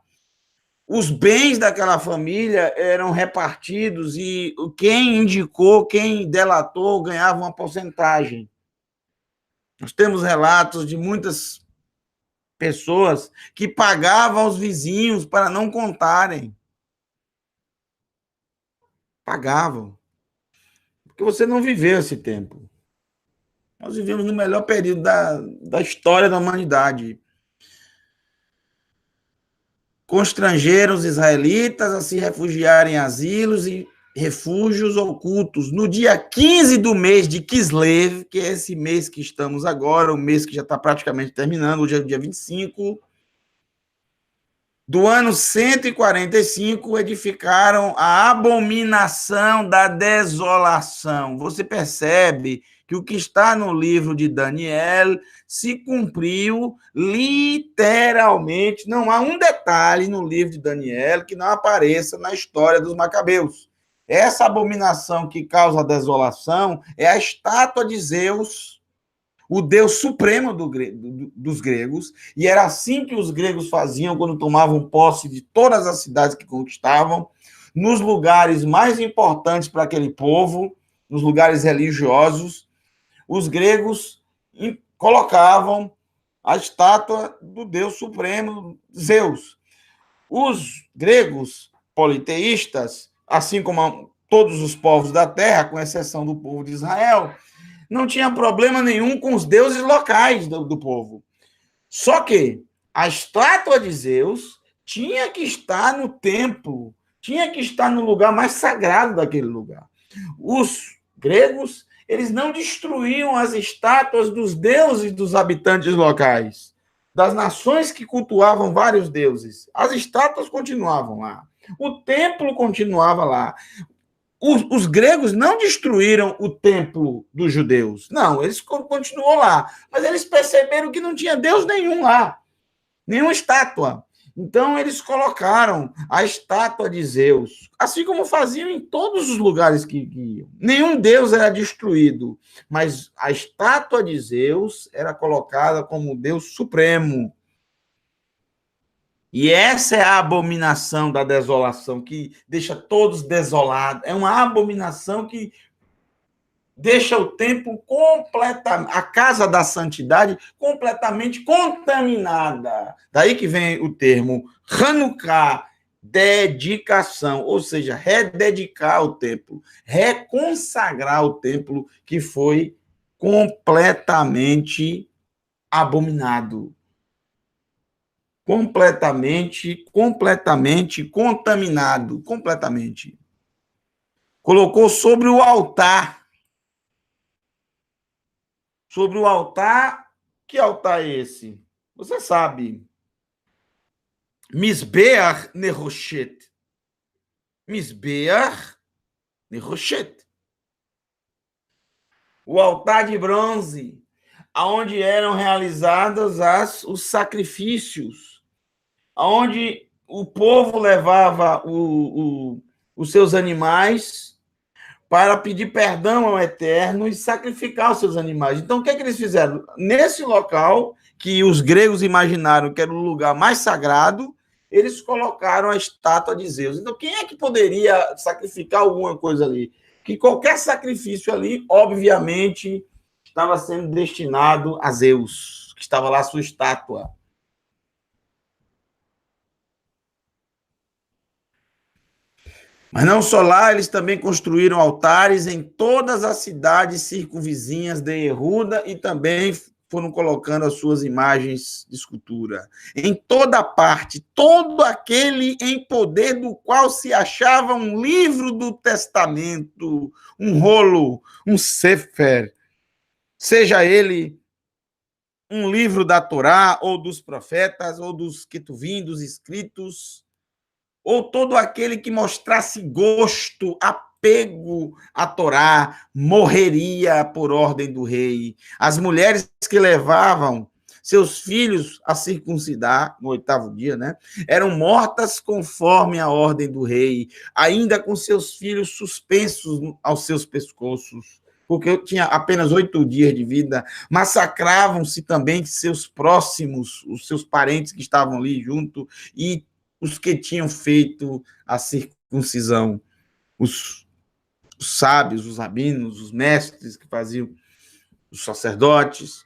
os bens daquela família eram repartidos e quem indicou, quem delatou, ganhava uma porcentagem. Nós temos relatos de muitas pessoas que pagavam aos vizinhos para não contarem. Pagavam. Porque você não viveu esse tempo. Nós vivemos no melhor período da história da humanidade. Constrangeram os israelitas a se refugiarem em asilos e refúgios ocultos. No dia 15 do mês de Kislev, que é esse mês que estamos agora, o mês que já está praticamente terminando, hoje é o dia 25, do ano 145, edificaram a abominação da desolação. Você percebe que o que está no livro de Daniel se cumpriu literalmente. Não há um detalhe no livro de Daniel que não apareça na história dos Macabeus. Essa abominação que causa a desolação é a estátua de Zeus, o deus supremo dos gregos, e era assim que os gregos faziam quando tomavam posse de todas as cidades que conquistavam, nos lugares mais importantes para aquele povo, nos lugares religiosos, os gregos colocavam a estátua do deus supremo, Zeus. Os gregos politeístas, assim como todos os povos da terra, com exceção do povo de Israel, não tinha problema nenhum com os deuses locais do povo. Só que a estátua de Zeus tinha que estar no templo, tinha que estar no lugar mais sagrado daquele lugar. Os gregos, eles não destruíam as estátuas dos deuses dos habitantes locais, das nações que cultuavam vários deuses. As estátuas continuavam lá. O templo continuava lá. Os gregos não destruíram o templo dos judeus. Não, eles continuou lá. Mas eles perceberam que não tinha Deus nenhum lá, nenhuma estátua. Então, eles colocaram a estátua de Zeus, assim como faziam em todos os lugares que iam. Nenhum deus era destruído, mas a estátua de Zeus era colocada como Deus supremo. E essa é a abominação da desolação, que deixa todos desolados. É uma abominação que deixa o templo completamente, a casa da santidade completamente contaminada. Daí que vem o termo Hanukkah, dedicação, ou seja, rededicar o templo, reconsagrar o templo que foi completamente abominado. Completamente contaminado, completamente. Colocou sobre o altar. Sobre o altar, que altar é esse? Você sabe. Misbeach Neroshet. Misbeach Neroshet. O altar de bronze. onde eram realizados os sacrifícios, onde o povo levava os seus animais para pedir perdão ao Eterno e sacrificar os seus animais. Então, o que é que eles fizeram? Nesse local, que os gregos imaginaram que era o lugar mais sagrado, eles colocaram a estátua de Zeus. Então, quem é que poderia sacrificar alguma coisa ali? Que qualquer sacrifício ali, obviamente, estava sendo destinado a Zeus, que estava lá a sua estátua. Mas não só lá, eles também construíram altares em todas as cidades circunvizinhas de Yehuda e também foram colocando as suas imagens de escultura. Em toda parte, todo aquele em poder do qual se achava um livro do testamento, um rolo, um sefer, seja ele um livro da Torá, ou dos profetas, ou dos ketuvim, dos escritos, ou todo aquele que mostrasse gosto, apego à Torá, morreria por ordem do rei. As mulheres que levavam seus filhos a circuncidar, no 8º dia, né, eram mortas conforme a ordem do rei, ainda com seus filhos suspensos aos seus pescoços, porque eu tinha apenas 8 dias de vida. Massacravam-se também seus próximos, os seus parentes que estavam ali junto, e os que tinham feito a circuncisão, os sábios, os rabinos, os mestres que faziam, os sacerdotes.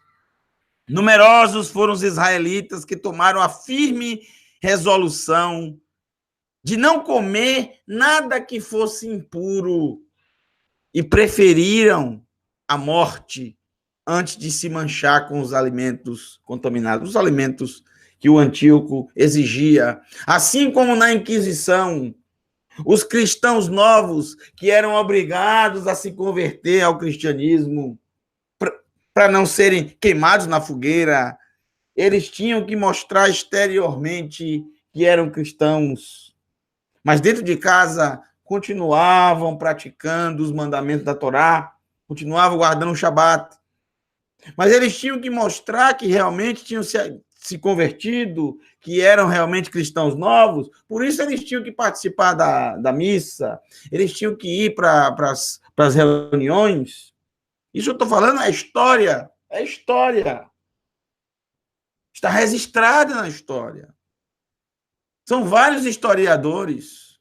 Numerosos foram os israelitas que tomaram a firme resolução de não comer nada que fosse impuro e preferiram a morte antes de se manchar com os alimentos contaminados, os alimentos que o Antíoco exigia. Assim como na Inquisição, os cristãos novos que eram obrigados a se converter ao cristianismo para não serem queimados na fogueira, eles tinham que mostrar exteriormente que eram cristãos, mas dentro de casa continuavam praticando os mandamentos da Torá, continuavam guardando o Shabat. Mas eles tinham que mostrar que realmente tinham se convertido, que eram realmente cristãos novos, por isso eles tinham que participar da missa, eles tinham que ir para as reuniões. Isso eu estou falando é história, é história. Está registrada na história. São vários historiadores.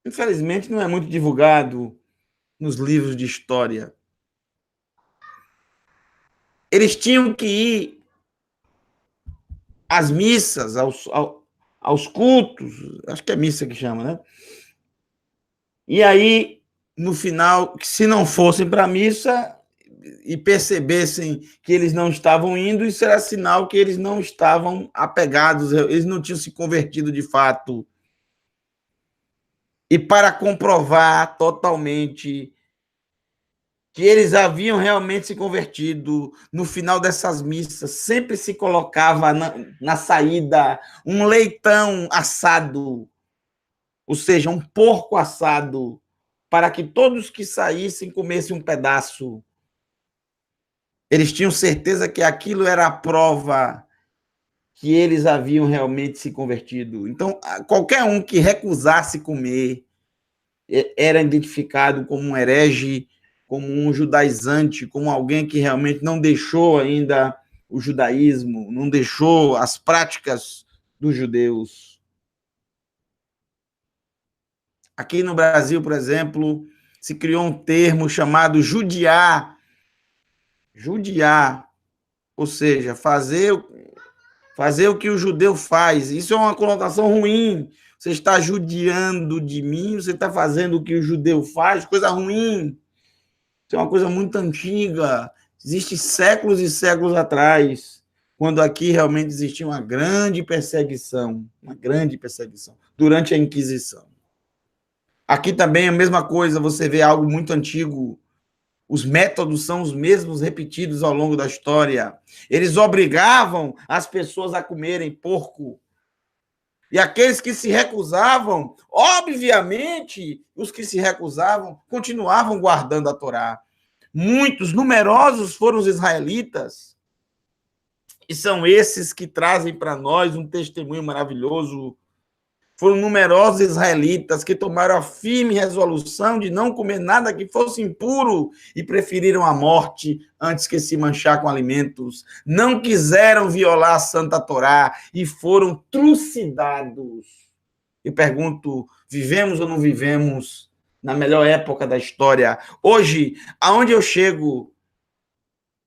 Infelizmente, não é muito divulgado nos livros de história. Eles tinham que ir às missas, aos cultos, acho que é missa que chama, né? E aí, no final, se não fossem para a missa e percebessem que eles não estavam indo, isso era sinal que eles não estavam apegados, eles não tinham se convertido de fato. E para comprovar totalmente que eles haviam realmente se convertido, no final dessas missas, sempre se colocava na saída um leitão assado, ou seja, um porco assado, para que todos que saíssem comessem um pedaço. Eles tinham certeza que aquilo era a prova que eles haviam realmente se convertido. Então, qualquer um que recusasse comer era identificado como um herege, como um judaizante, como alguém que realmente não deixou ainda o judaísmo, não deixou as práticas dos judeus. Aqui no Brasil, por exemplo, se criou um termo chamado judiar. Judiar, ou seja, fazer o que o judeu faz. Isso é uma conotação ruim. Você está judiando de mim, você está fazendo o que o judeu faz, coisa ruim. Isso é uma coisa muito antiga, existe séculos e séculos atrás, quando aqui realmente existia uma grande perseguição, durante a Inquisição. Aqui também é a mesma coisa, você vê algo muito antigo, os métodos são os mesmos repetidos ao longo da história. Eles obrigavam as pessoas a comerem porco. E aqueles que se recusavam, obviamente, os que se recusavam continuavam guardando a Torá. Muitos, numerosos foram os israelitas, e são esses que trazem para nós um testemunho maravilhoso. Foram numerosos israelitas que tomaram a firme resolução de não comer nada que fosse impuro e preferiram a morte antes que se manchar com alimentos. Não quiseram violar a Santa Torá e foram trucidados. E pergunto, vivemos ou não vivemos na melhor época da história? Hoje, aonde eu chego,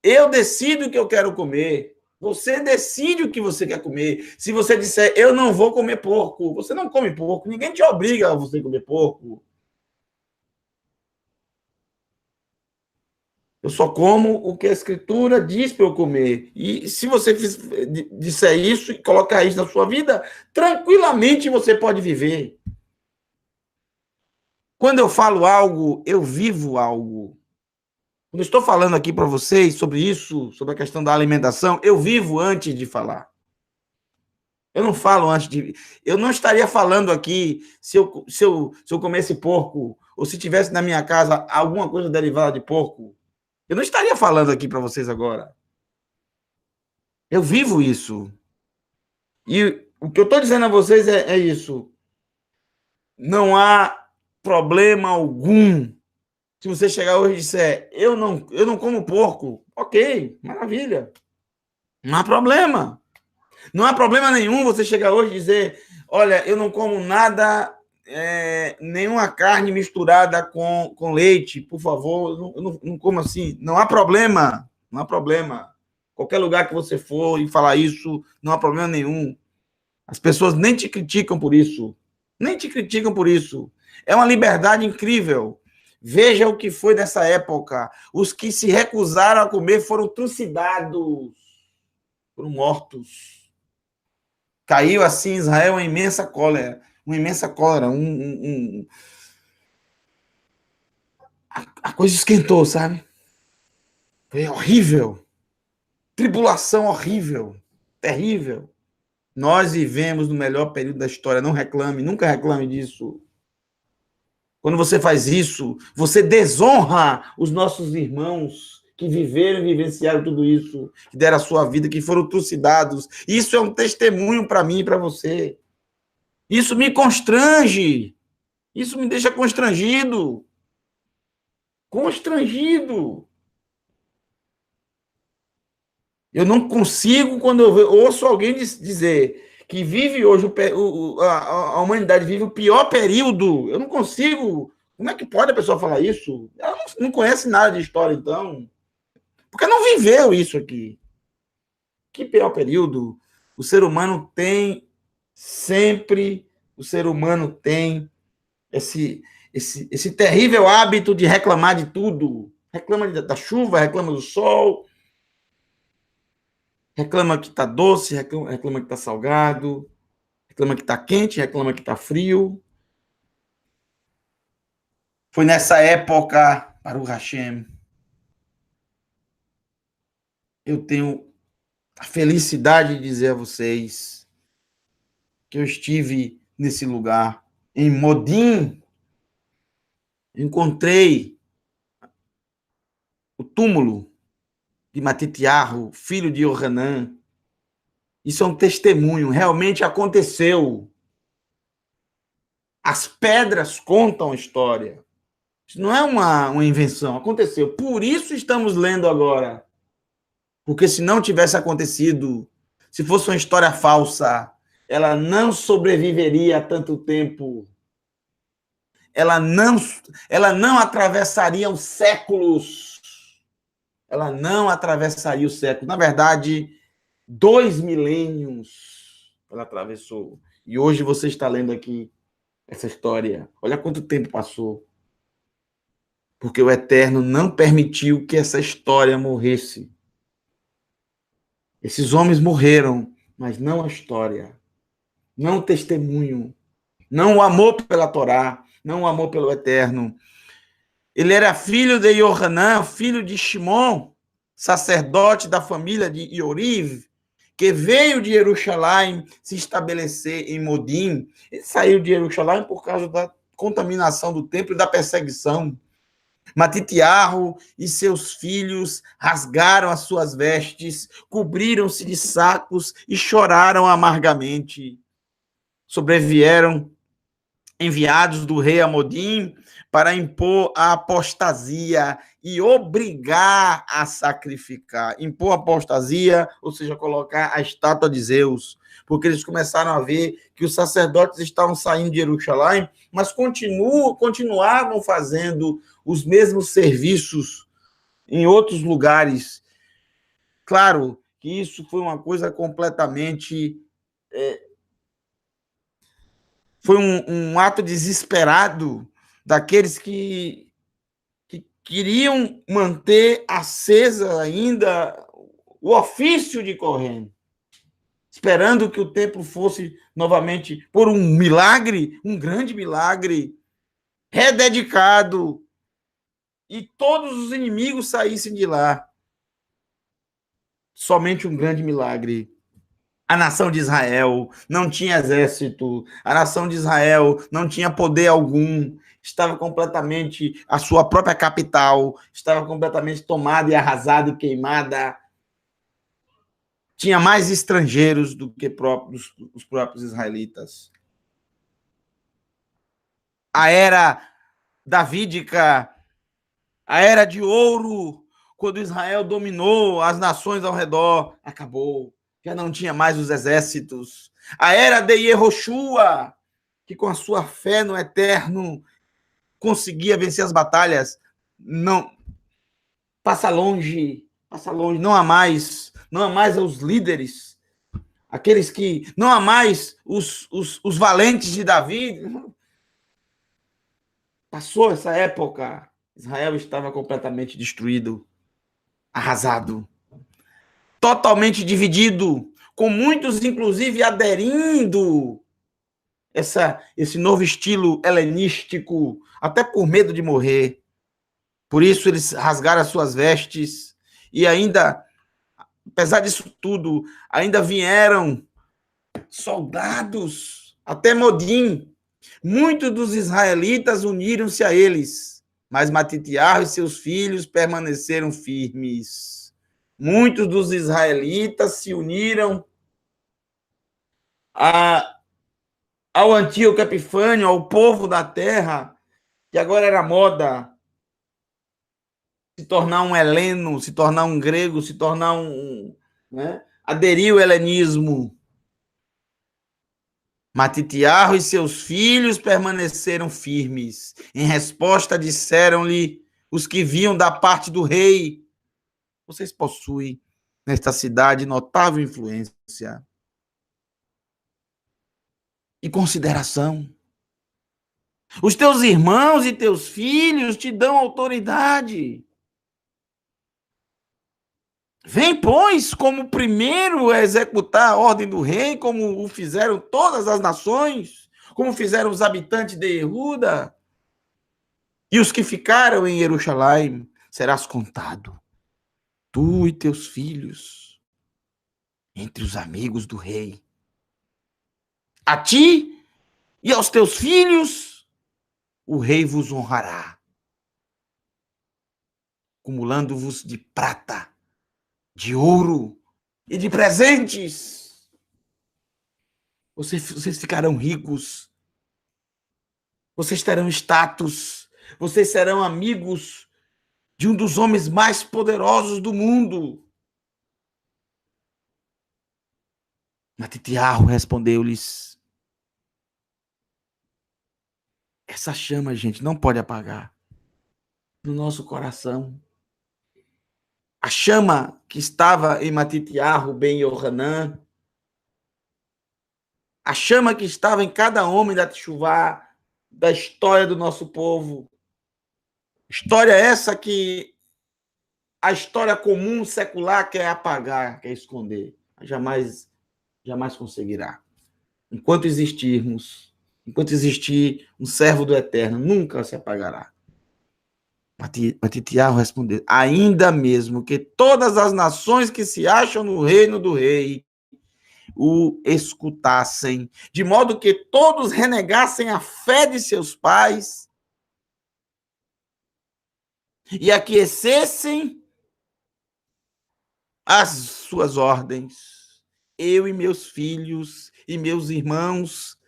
eu decido o que eu quero comer. Você decide o que você quer comer. Se você disser, eu não vou comer porco, você não come porco. Ninguém te obriga a você comer porco. Eu só como o que a Escritura diz para eu comer. E se você disser isso e colocar isso na sua vida, tranquilamente você pode viver. Quando eu falo algo, eu vivo algo. Quando eu estou falando aqui para vocês sobre isso, sobre a questão da alimentação, eu vivo antes de falar. Eu não falo antes de. Eu não estaria falando aqui se eu comesse porco, ou se tivesse na minha casa alguma coisa derivada de porco. Eu não estaria falando aqui para vocês agora. Eu vivo isso. E o que eu estou dizendo a vocês é isso. Não há problema algum. Se você chegar hoje e disser, eu não como porco, ok, maravilha. Não há problema. Não há problema nenhum você chegar hoje e dizer, olha, eu não como nada, nenhuma carne misturada com leite, por favor, eu não como assim. Não há problema, não há problema. Qualquer lugar que você for e falar isso, não há problema nenhum. As pessoas nem te criticam por isso. Nem te criticam por isso. É uma liberdade incrível. Veja o que foi nessa época. Os que se recusaram a comer foram trucidados, foram mortos. Caiu assim em Israel uma imensa cólera. A coisa esquentou, sabe? Foi horrível. Tribulação horrível. Terrível. Nós vivemos no melhor período da história. Não reclame, nunca reclame disso. Quando você faz isso, você desonra os nossos irmãos que viveram e vivenciaram tudo isso, que deram a sua vida, que foram trucidados. Isso é um testemunho para mim e para você. Isso me constrange. Isso me deixa constrangido. Constrangido. Eu não consigo, quando eu ouço alguém dizer que vive hoje, a humanidade vive o pior período, eu não consigo. Como é que pode a pessoa falar isso? Ela não conhece nada de história, então. Porque não viveu isso aqui. Que pior período? O ser humano tem esse terrível hábito de reclamar de tudo. Reclama da chuva, reclama do sol, reclama que está doce, reclama que está salgado, reclama que está quente, reclama que está frio. Foi nessa época, Baruch Hashem, eu tenho a felicidade de dizer a vocês que eu estive nesse lugar, em Modim. Encontrei o túmulo de Matitiarro, filho de Yohanan. Isso é um testemunho, realmente aconteceu. As pedras contam a história. Isso não é uma invenção, aconteceu. Por isso estamos lendo agora. Porque se não tivesse acontecido, se fosse uma história falsa, ela não sobreviveria a tanto tempo. Ela não atravessaria os séculos. Ela não atravessaria os séculos. Na verdade, 2 milênios ela atravessou. E hoje você está lendo aqui essa história. Olha quanto tempo passou. Porque o Eterno não permitiu que essa história morresse. Esses homens morreram, mas não a história. Não o testemunho. Não o amor pela Torá. Não o amor pelo Eterno. Ele era filho de Yohanan, filho de Shimon, sacerdote da família de Ioriv, que veio de Jerusalém se estabelecer em Modim. Ele saiu de Jerusalém por causa da contaminação do templo e da perseguição. Matitiarro e seus filhos rasgaram as suas vestes, cobriram-se de sacos e choraram amargamente. Sobrevieram enviados do rei Amodim para impor a apostasia e obrigar a sacrificar. Impor a apostasia, ou seja, colocar a estátua de Zeus, porque eles começaram a ver que os sacerdotes estavam saindo de Jerusalém, mas continuavam fazendo os mesmos serviços em outros lugares. Claro que isso foi uma coisa completamente... foi um ato desesperado daqueles que queriam manter acesa ainda o ofício de Corrêne, esperando que o templo fosse novamente, por um milagre, um grande milagre, rededicado, e todos os inimigos saíssem de lá. Somente um grande milagre. A nação de Israel não tinha exército, a nação de Israel não tinha poder algum, estava completamente, a sua própria capital estava completamente tomada e arrasada e queimada. Tinha mais estrangeiros do que os próprios israelitas. A era davídica, a era de ouro, quando Israel dominou as nações ao redor, acabou. Já não tinha mais os exércitos. A era de Yehoshua, que com a sua fé no eterno conseguia vencer as batalhas, não passa longe, não há mais os líderes, aqueles que não há mais os valentes de Davi. Passou essa época, Israel estava completamente destruído, arrasado, totalmente dividido, com muitos, inclusive, aderindo esse novo estilo helenístico, até por medo de morrer. Por isso, eles rasgaram as suas vestes e ainda, apesar disso tudo, ainda vieram soldados, até Modim. Muitos dos israelitas uniram-se a eles, mas Matitiarro e seus filhos permaneceram firmes. Muitos dos israelitas se uniram ao Antíoco Epifânio, ao povo da terra, que agora era moda se tornar um heleno, se tornar um grego, se tornar né? Aderir ao helenismo. Matitiarro e seus filhos permaneceram firmes. Em resposta, disseram-lhe os que vinham da parte do rei: vocês possuem nesta cidade notável influência e consideração. Os teus irmãos e teus filhos te dão autoridade. Vem, pois, como primeiro a executar a ordem do rei, como o fizeram todas as nações, como fizeram os habitantes de Yehuda. E os que ficaram em Jerusalém, serás contado, tu e teus filhos, entre os amigos do rei. A ti e aos teus filhos, o rei vos honrará, acumulando-vos de prata, de ouro e de presentes. Vocês ficarão ricos, vocês terão status, vocês serão amigos de um dos homens mais poderosos do mundo. Matitiarro respondeu-lhes: essa chama, gente, não pode apagar no nosso coração. A chama que estava em Matitiarro, Ben Yohanan, a chama que estava em cada homem da Teshuvá, da história do nosso povo. História essa que a história comum, secular, quer apagar, quer esconder. Jamais conseguirá. Enquanto existirmos, enquanto existir um servo do Eterno, nunca se apagará. Matitiarro respondeu: ainda mesmo que todas as nações que se acham no reino do rei o escutassem, de modo que todos renegassem a fé de seus pais, e aquecessem as suas ordens, eu e meus filhos e meus irmãos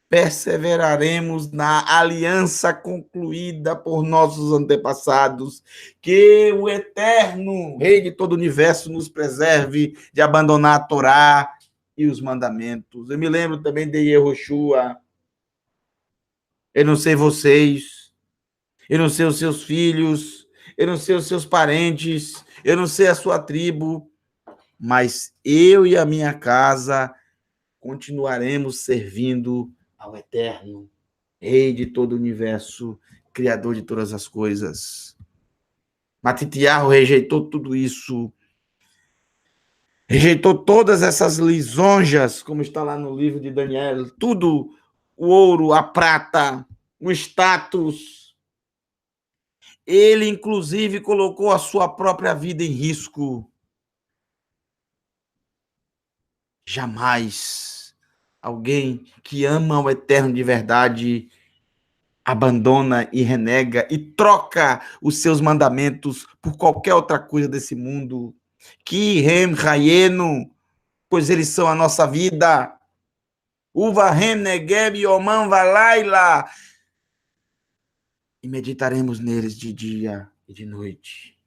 perseveraremos na aliança concluída por nossos antepassados. Que o eterno Rei de todo o universo nos preserve de abandonar a Torá e os mandamentos. Eu me lembro também de Yehoshua. Eu não sei vocês, eu não sei os seus filhos, eu não sei os seus parentes, eu não sei a sua tribo, mas eu e a minha casa continuaremos servindo ao eterno Rei de todo o universo, Criador de todas as coisas. Matitiarro rejeitou tudo isso, rejeitou todas essas lisonjas, como está lá no livro de Daniel, tudo, o ouro, a prata, o status. Ele, inclusive, colocou a sua própria vida em risco. Jamais alguém que ama o eterno de verdade abandona e renega e troca os seus mandamentos por qualquer outra coisa desse mundo. Que rem raieno, pois eles são a nossa vida. Uva rem negeb yomam valaila. E meditaremos neles de dia e de noite.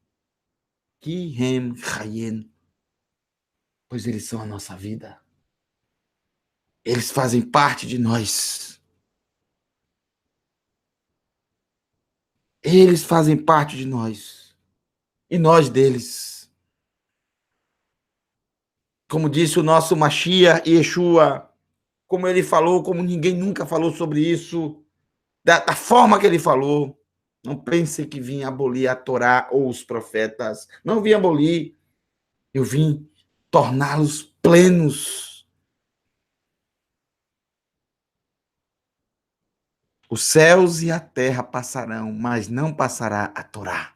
Que rem raieno, pois eles são a nossa vida. Eles fazem parte de nós. Eles fazem parte de nós. E nós deles. Como disse o nosso Mashiach Yeshua, como ele falou, como ninguém nunca falou sobre isso, da forma que ele falou. Não pense que vim abolir a Torá ou os profetas. Não vim abolir. Eu vim torná-los plenos. Os céus e a terra passarão, mas não passará a Torá.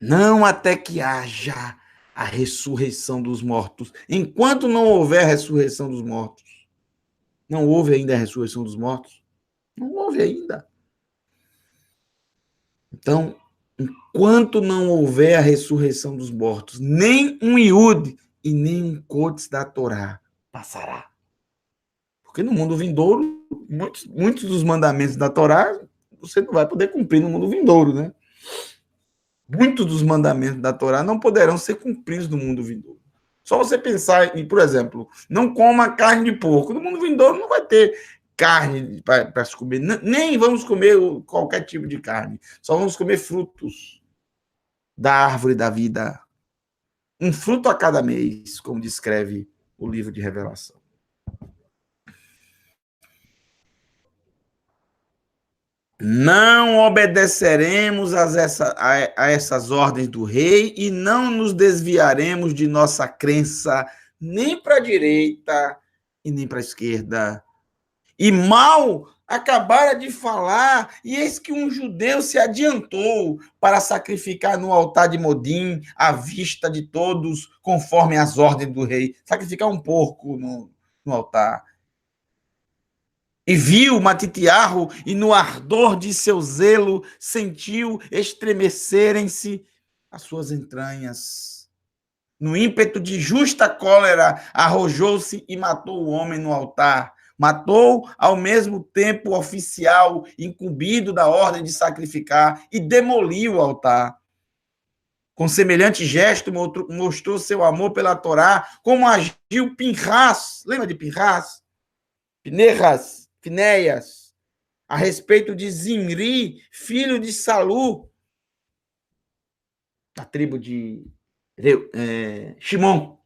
Não até que haja a ressurreição dos mortos. Enquanto não houver a ressurreição dos mortos, não houve ainda a ressurreição dos mortos? Não houve ainda. Então, enquanto não houver a ressurreição dos mortos, nem um Iud e nem um Codes da Torá passará. Porque no mundo vindouro, muitos dos mandamentos da Torá você não vai poder cumprir no mundo vindouro, né? Muitos dos mandamentos da Torá não poderão ser cumpridos no mundo vindouro. Só você pensar em, por exemplo, não coma carne de porco. No mundo vindouro não vai ter carne para se comer. Nem vamos comer qualquer tipo de carne. Só vamos comer frutos da árvore da vida. Um fruto a cada mês, como descreve o livro de Revelação. Não obedeceremos a essas ordens do rei e não nos desviaremos de nossa crença nem para a direita e nem para a esquerda. E mal acabara de falar, e eis que um judeu se adiantou para sacrificar no altar de Modim, à vista de todos, conforme as ordens do rei. Sacrificar um porco no altar. E viu Matitiarro, e no ardor de seu zelo, sentiu estremecerem-se as suas entranhas. No ímpeto de justa cólera, arrojou-se e matou o homem no altar. Matou, ao mesmo tempo, o oficial incumbido da ordem de sacrificar e demoliu o altar. Com semelhante gesto, mostrou seu amor pela Torá, como agiu Pinhas. Lembra de Pinhas? Finéias, a respeito de Zimri, filho de Salu, da tribo de Shimon.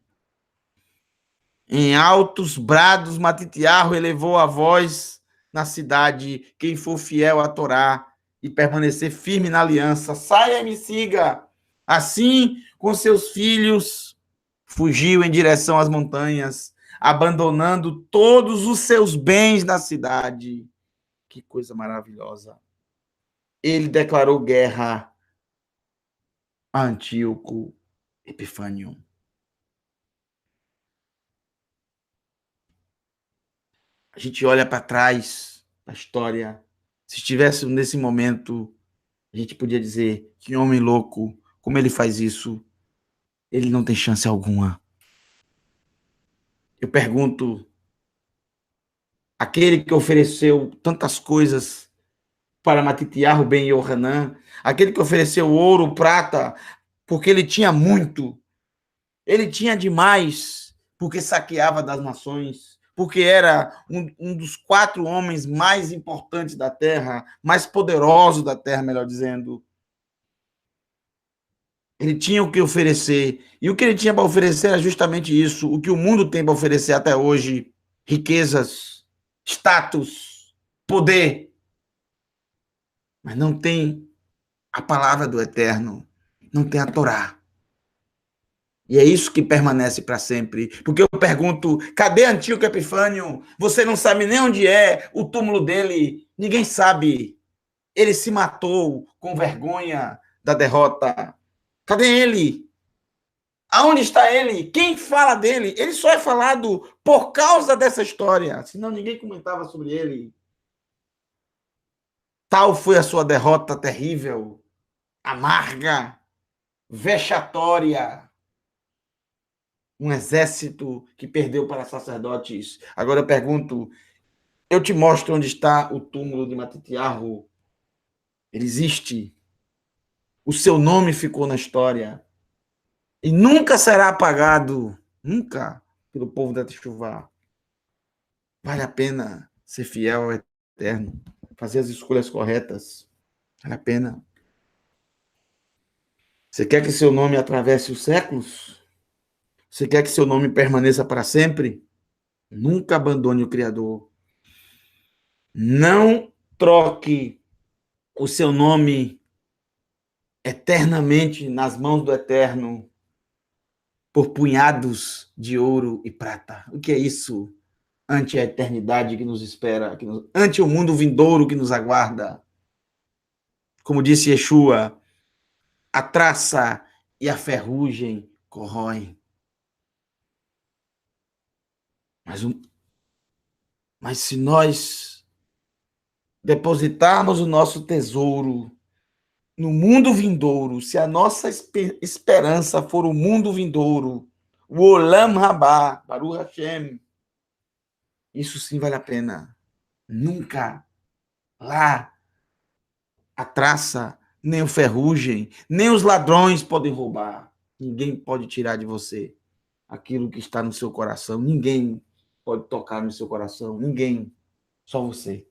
Em altos brados, Matitiarro elevou a voz na cidade. Quem for fiel à Torá e permanecer firme na aliança, saia e me siga. Assim, com seus filhos, fugiu em direção às montanhas, abandonando todos os seus bens na cidade. Que coisa maravilhosa. Ele declarou guerra a Antíoco Epifânio. A gente olha para trás da história Se estivéssemos nesse momento, a gente podia dizer que homem louco, como ele faz isso, ele não tem chance alguma. Eu pergunto, aquele que ofereceu tantas coisas para Matitiarro ben Yohanan, aquele que ofereceu ouro, prata, porque ele tinha muito, ele tinha demais, porque saqueava das nações, porque era um dos 4 homens mais importantes da terra, mais poderosos da terra, melhor dizendo. Ele tinha o que oferecer. E o que ele tinha para oferecer era justamente isso, o que o mundo tem para oferecer até hoje: riquezas, status, poder. Mas não tem a palavra do Eterno, não tem a Torá. E é isso que permanece para sempre. Porque eu pergunto, cadê Antíoco Epifânio? Você não sabe nem onde é o túmulo dele. Ninguém sabe. Ele se matou com vergonha da derrota. Cadê ele? Aonde está ele? Quem fala dele? Ele só é falado por causa dessa história. Senão ninguém comentava sobre ele. Tal foi a sua derrota terrível, amarga, vexatória. Um exército que perdeu para sacerdotes. Agora eu pergunto, eu te mostro onde está o túmulo de Matitiarro. Ele existe. O seu nome ficou na história. E nunca será apagado. Nunca. Pelo povo da Techuvá. Vale a pena ser fiel ao Eterno. Fazer as escolhas corretas. Vale a pena. Você quer que seu nome atravesse os séculos? Você quer que seu nome permaneça para sempre? Nunca abandone o Criador. Não troque o seu nome eternamente nas mãos do Eterno por punhados de ouro e prata. O que é isso? Ante a eternidade que nos espera, ante o mundo vindouro que nos aguarda. Como disse Yeshua, a traça e a ferrugem corroem. Mas se nós depositarmos o nosso tesouro no mundo vindouro, se a nossa esperança for o mundo vindouro, o Olam Rabá, Baruch Hashem, isso sim vale a pena. Nunca lá a traça, nem o ferrugem, nem os ladrões podem roubar. Ninguém pode tirar de você aquilo que está no seu coração. Ninguém pode tocar no seu coração. Ninguém. Só você.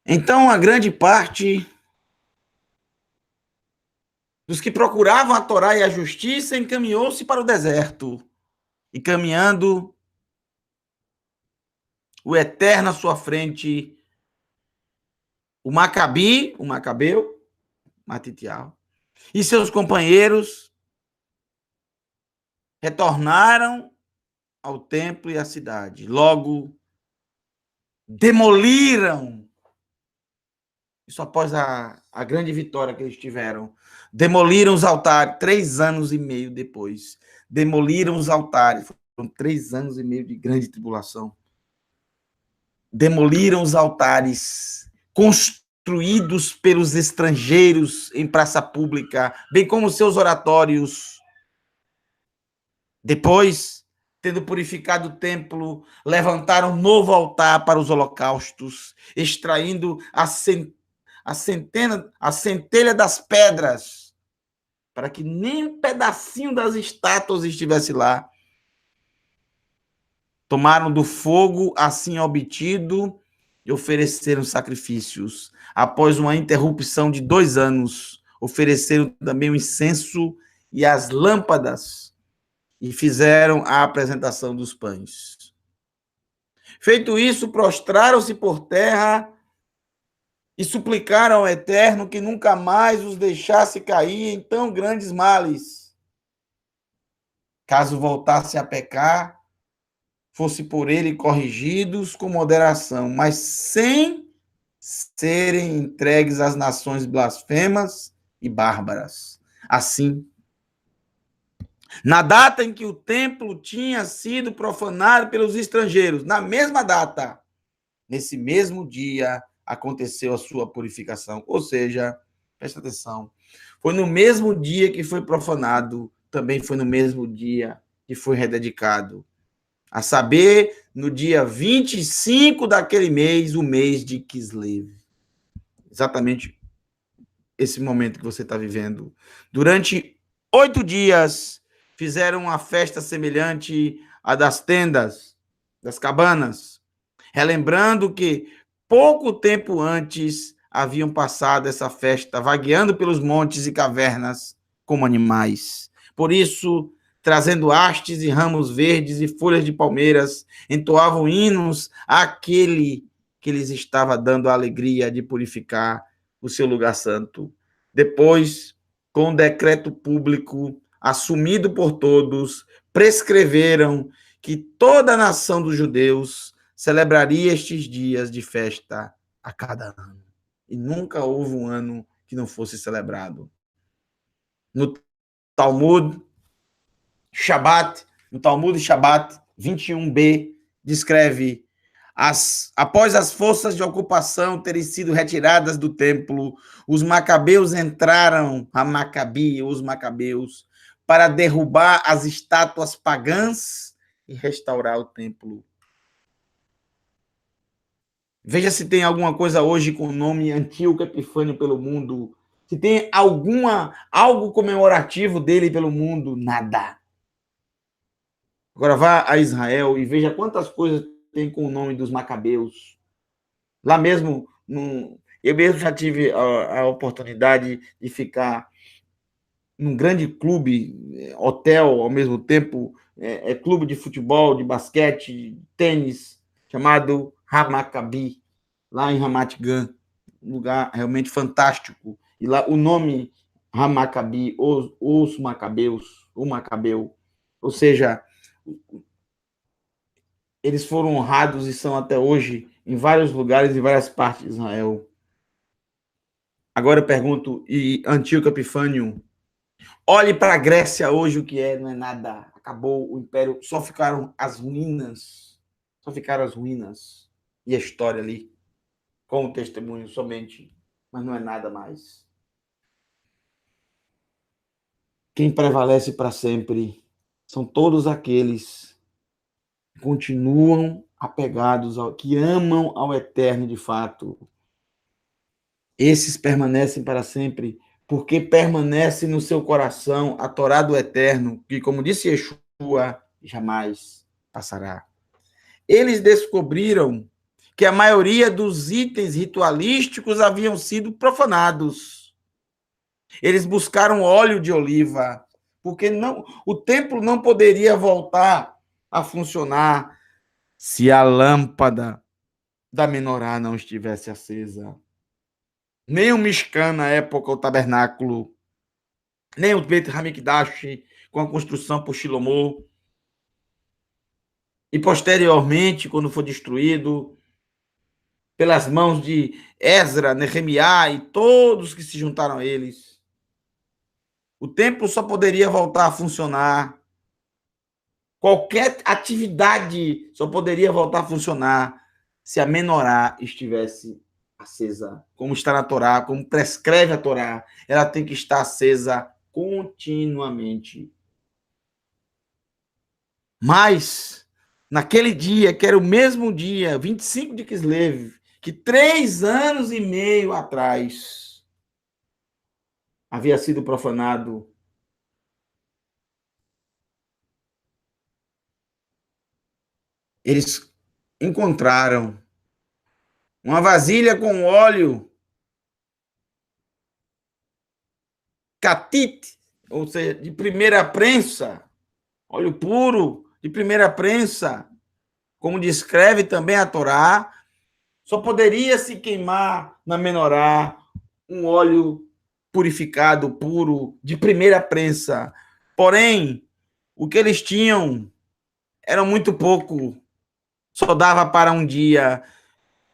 Então, a grande parte dos que procuravam a Torá e a justiça encaminhou-se para o deserto. E caminhando, o Eterno à sua frente, o Macabeu, Matitial, e seus companheiros retornaram ao templo e à cidade. Logo, demoliram, isso após a grande vitória que eles tiveram, demoliram os altares, 3 anos e meio depois. Demoliram os altares, foram 3 anos e meio de grande tribulação. Demoliram os altares construídos pelos estrangeiros em praça pública, bem como seus oratórios. Depois, tendo purificado o templo, levantaram um novo altar para os holocaustos, extraindo a centelha das pedras, para que nem um pedacinho das estátuas estivesse lá. Tomaram do fogo assim obtido e ofereceram sacrifícios. Após uma interrupção de 2 anos, ofereceram também o incenso e as lâmpadas e fizeram a apresentação dos pães. Feito isso, prostraram-se por terra e suplicaram ao Eterno que nunca mais os deixasse cair em tão grandes males. Caso voltasse a pecar, fosse por ele corrigidos com moderação, mas sem serem entregues às nações blasfemas e bárbaras. Assim, Na data em que o templo tinha sido profanado pelos estrangeiros, na mesma data, nesse mesmo dia, aconteceu a sua purificação. Ou seja, presta atenção, foi no mesmo dia que foi profanado, também foi no mesmo dia que foi rededicado. A saber, no dia 25 daquele mês, o mês de Kislev. Exatamente esse momento que você está vivendo. Durante 8 dias, fizeram uma festa semelhante à das tendas, das cabanas, relembrando que pouco tempo antes haviam passado essa festa, vagueando pelos montes e cavernas como animais. Por isso, trazendo hastes e ramos verdes e folhas de palmeiras, entoavam hinos àquele que lhes estava dando a alegria de purificar o seu lugar santo. Depois, com um decreto público assumido por todos, prescreveram que toda a nação dos judeus celebraria estes dias de festa a cada ano. E nunca houve um ano que não fosse celebrado. No Talmud Shabbat, no Talmud Shabbat 21b, descreve após as forças de ocupação terem sido retiradas do templo, os macabeus entraram, os macabeus, para derrubar as estátuas pagãs e restaurar o templo. Veja se tem alguma coisa hoje com o nome Antíoco Epifânio pelo mundo. Se tem algo comemorativo dele pelo mundo. Nada. Agora vá a Israel e veja quantas coisas tem com o nome dos macabeus. Lá mesmo, eu mesmo já tive a oportunidade de ficar num grande clube, hotel, ao mesmo tempo, clube de futebol, de basquete, tênis, chamado Hamacabi, lá em Ramat Gan, um lugar realmente fantástico. E lá o nome Hamacabi, os Macabeus, o Macabeu, ou seja, eles foram honrados e são até hoje em vários lugares e várias partes de Israel. Agora eu pergunto, e Antíoco Epifânio, olhe para a Grécia hoje, o que é, não é nada. Acabou o império, só ficaram as ruínas. Só ficaram as ruínas e a história ali, com o testemunho somente, mas não é nada mais. Quem prevalece para sempre são todos aqueles que continuam apegados, que amam ao eterno de fato. Esses permanecem para sempre, porque permanece no seu coração a Torá do Eterno, que, como disse Yeshua, jamais passará. Eles descobriram que a maioria dos itens ritualísticos haviam sido profanados. Eles buscaram óleo de oliva, porque o templo não poderia voltar a funcionar se a lâmpada da menorá não estivesse acesa. Nem o Mishkan, na época, o tabernáculo, nem o Beit Hamikdash, com a construção por Shilomô, e posteriormente, quando foi destruído, pelas mãos de Ezra, Nehemiá e todos que se juntaram a eles, o templo só poderia voltar a funcionar, qualquer atividade só poderia voltar a funcionar se a menorá estivesse acesa, como está na Torá, como prescreve a Torá, ela tem que estar acesa continuamente. Mas, naquele dia, que era o mesmo dia, 25 de Kislev, que 3 anos e meio atrás havia sido profanado, eles encontraram uma vasilha com óleo catit, ou seja, de primeira prensa, óleo puro, de primeira prensa, como descreve também a Torá, só poderia se queimar na menorá um óleo purificado, puro, de primeira prensa. Porém, o que eles tinham era muito pouco, só dava para um dia,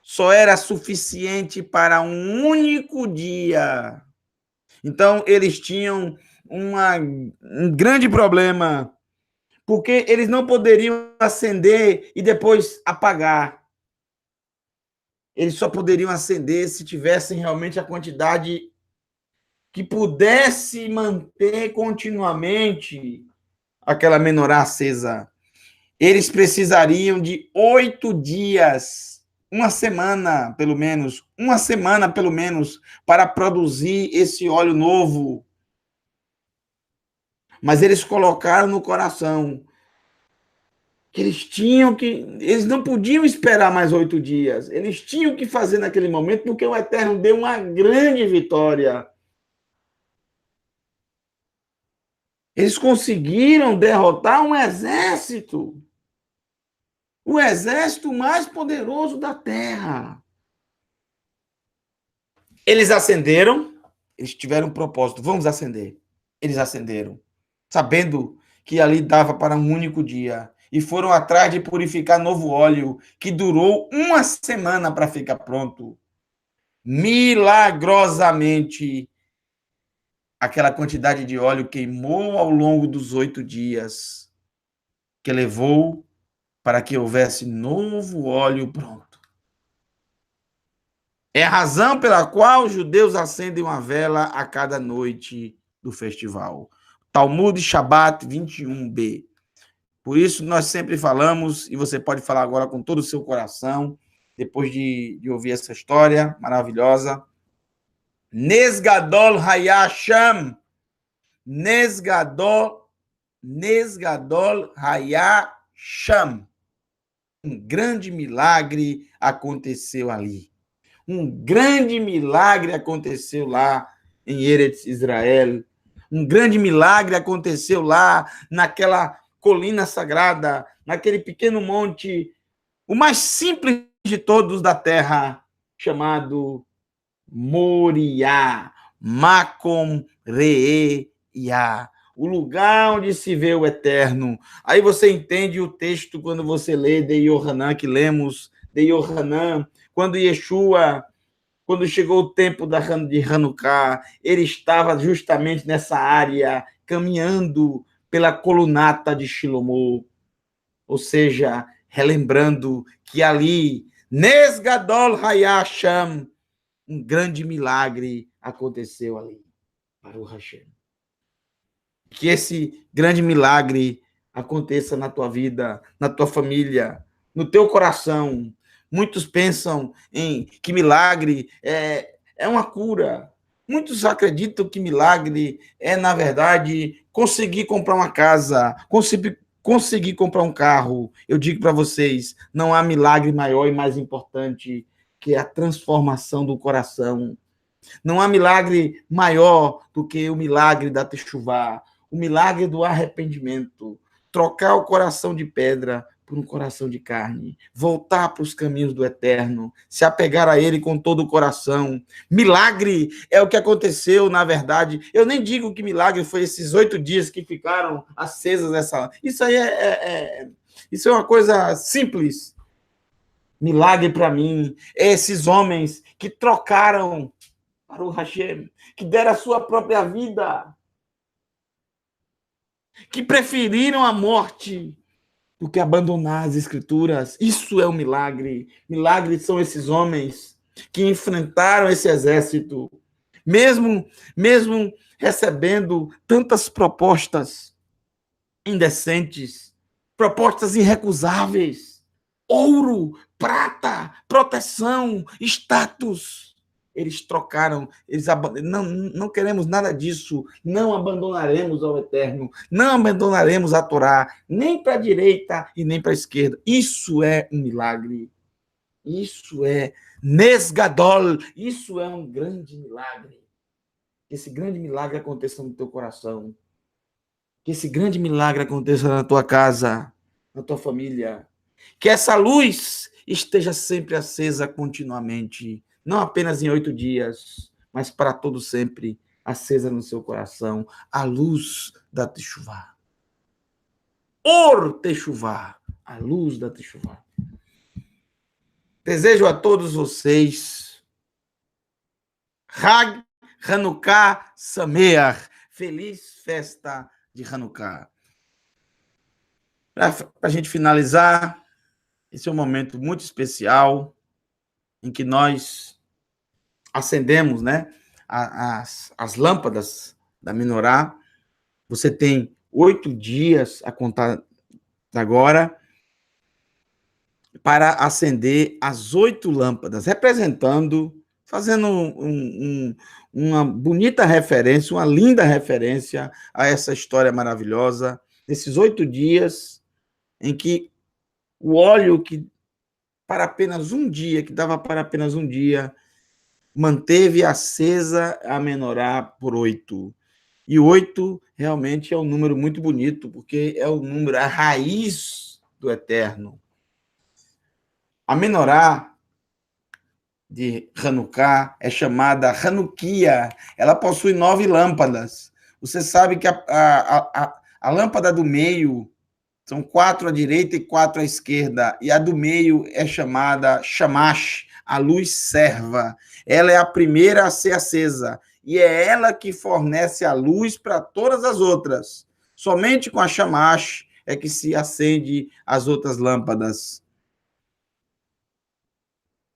só era suficiente para um único dia. Então, eles tinham um grande problema, porque eles não poderiam acender e depois apagar. Eles só poderiam acender se tivessem realmente a quantidade que pudesse manter continuamente aquela menorá acesa. Eles precisariam de 8 dias, uma semana pelo menos, para produzir esse óleo novo. Mas eles colocaram no coração que eles não podiam esperar mais 8 dias. Eles tinham que fazer naquele momento, porque o Eterno deu uma grande vitória. Eles conseguiram derrotar um exército. O exército mais poderoso da terra. Eles acenderam, eles tiveram um propósito, vamos acender. Eles acenderam, sabendo que ali dava para um único dia. E foram atrás de purificar novo óleo, que durou uma semana para ficar pronto. Milagrosamente, aquela quantidade de óleo queimou ao longo dos 8 dias, que levou para que houvesse novo óleo pronto. É a razão pela qual os judeus acendem uma vela a cada noite do festival. Talmud Shabbat 21b. Por isso, nós sempre falamos, e você pode falar agora com todo o seu coração, depois de ouvir essa história maravilhosa. Nesgadol Hayasham. Nesgadol Hayasham. Um grande milagre aconteceu ali. Um grande milagre aconteceu lá em Eretz Israel. Um grande milagre aconteceu lá naquela colina sagrada, naquele pequeno monte, o mais simples de todos da terra, chamado Moriá, Makom Re'eia, o lugar onde se vê o Eterno. Aí você entende o texto quando você lê de Yohanan, que lemos de Yohanan, quando Yeshua, quando chegou o tempo de Hanukkah, ele estava justamente nessa área, caminhando pela colunata de Shilomô, ou seja, relembrando que ali, Nesgadol Hayasham, um grande milagre aconteceu ali. Baruch Hashem. Que esse grande milagre aconteça na tua vida, na tua família, no teu coração. Muitos pensam em que milagre é uma cura. Muitos acreditam que milagre é, na verdade, conseguir comprar uma casa, conseguir comprar um carro. Eu digo para vocês, não há milagre maior e mais importante que a transformação do coração. Não há milagre maior do que o milagre da Teshuvá, o milagre do arrependimento, trocar o coração de pedra por um coração de carne, voltar para os caminhos do Eterno, se apegar a Ele com todo o coração. Milagre é o que aconteceu, na verdade. Eu nem digo que milagre foi esses 8 dias que ficaram acesas essa. Isso aí isso é uma coisa simples. Milagre para mim é esses homens que trocaram para o Hashem, que deram a sua própria vida, que preferiram a morte do que abandonar as escrituras. Isso é um milagre. Milagres são esses homens que enfrentaram esse exército, mesmo recebendo tantas propostas indecentes, propostas irrecusáveis, ouro, prata, proteção, status. Eles trocaram, não queremos nada disso, não abandonaremos ao Eterno, não abandonaremos a Torá, nem para a direita e nem para a esquerda. Isso é um milagre. Isso é Nesgadol. Isso é um grande milagre. Que esse grande milagre aconteça no teu coração. Que esse grande milagre aconteça na tua casa, na tua família. Que essa luz esteja sempre acesa continuamente. Não apenas em 8 dias, mas para todo sempre, acesa no seu coração, a luz da Teshuvá. Or Teshuvá, a luz da Teshuvá. Desejo a todos vocês Hag Hanukkah Sameach, feliz festa de Hanukkah. Para a gente finalizar, esse é um momento muito especial em que nós acendemos, né, as lâmpadas da menorá. Você tem 8 dias a contar agora para acender as 8 lâmpadas, representando, fazendo uma bonita referência, uma linda referência a essa história maravilhosa, desses 8 dias em que o óleo que para apenas um dia, que dava para apenas um dia, manteve acesa a menorá por 8. E 8 realmente é um número muito bonito, porque é o número, a raiz do eterno. A menorá de Hanukkah é chamada Hanukkah. Ela possui 9 lâmpadas. Você sabe que a lâmpada do meio são 4 à direita e 4 à esquerda, e a do meio é chamada Shamash, a luz serva. Ela é a primeira a ser acesa, e é ela que fornece a luz para todas as outras. Somente com a Shamash é que se acende as outras lâmpadas.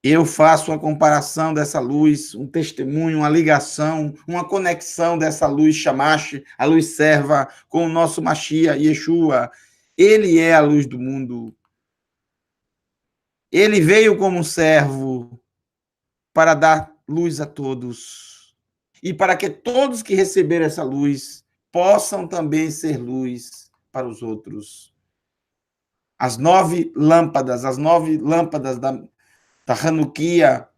Eu faço uma comparação dessa luz, um testemunho, uma ligação, uma conexão dessa luz Shamash, a luz serva, com o nosso Mashiach, Yeshua. Ele é a luz do mundo. Ele veio como um servo para dar luz a todos. E para que todos que receberam essa luz possam também ser luz para os outros. As 9 lâmpadas da Hanukkah,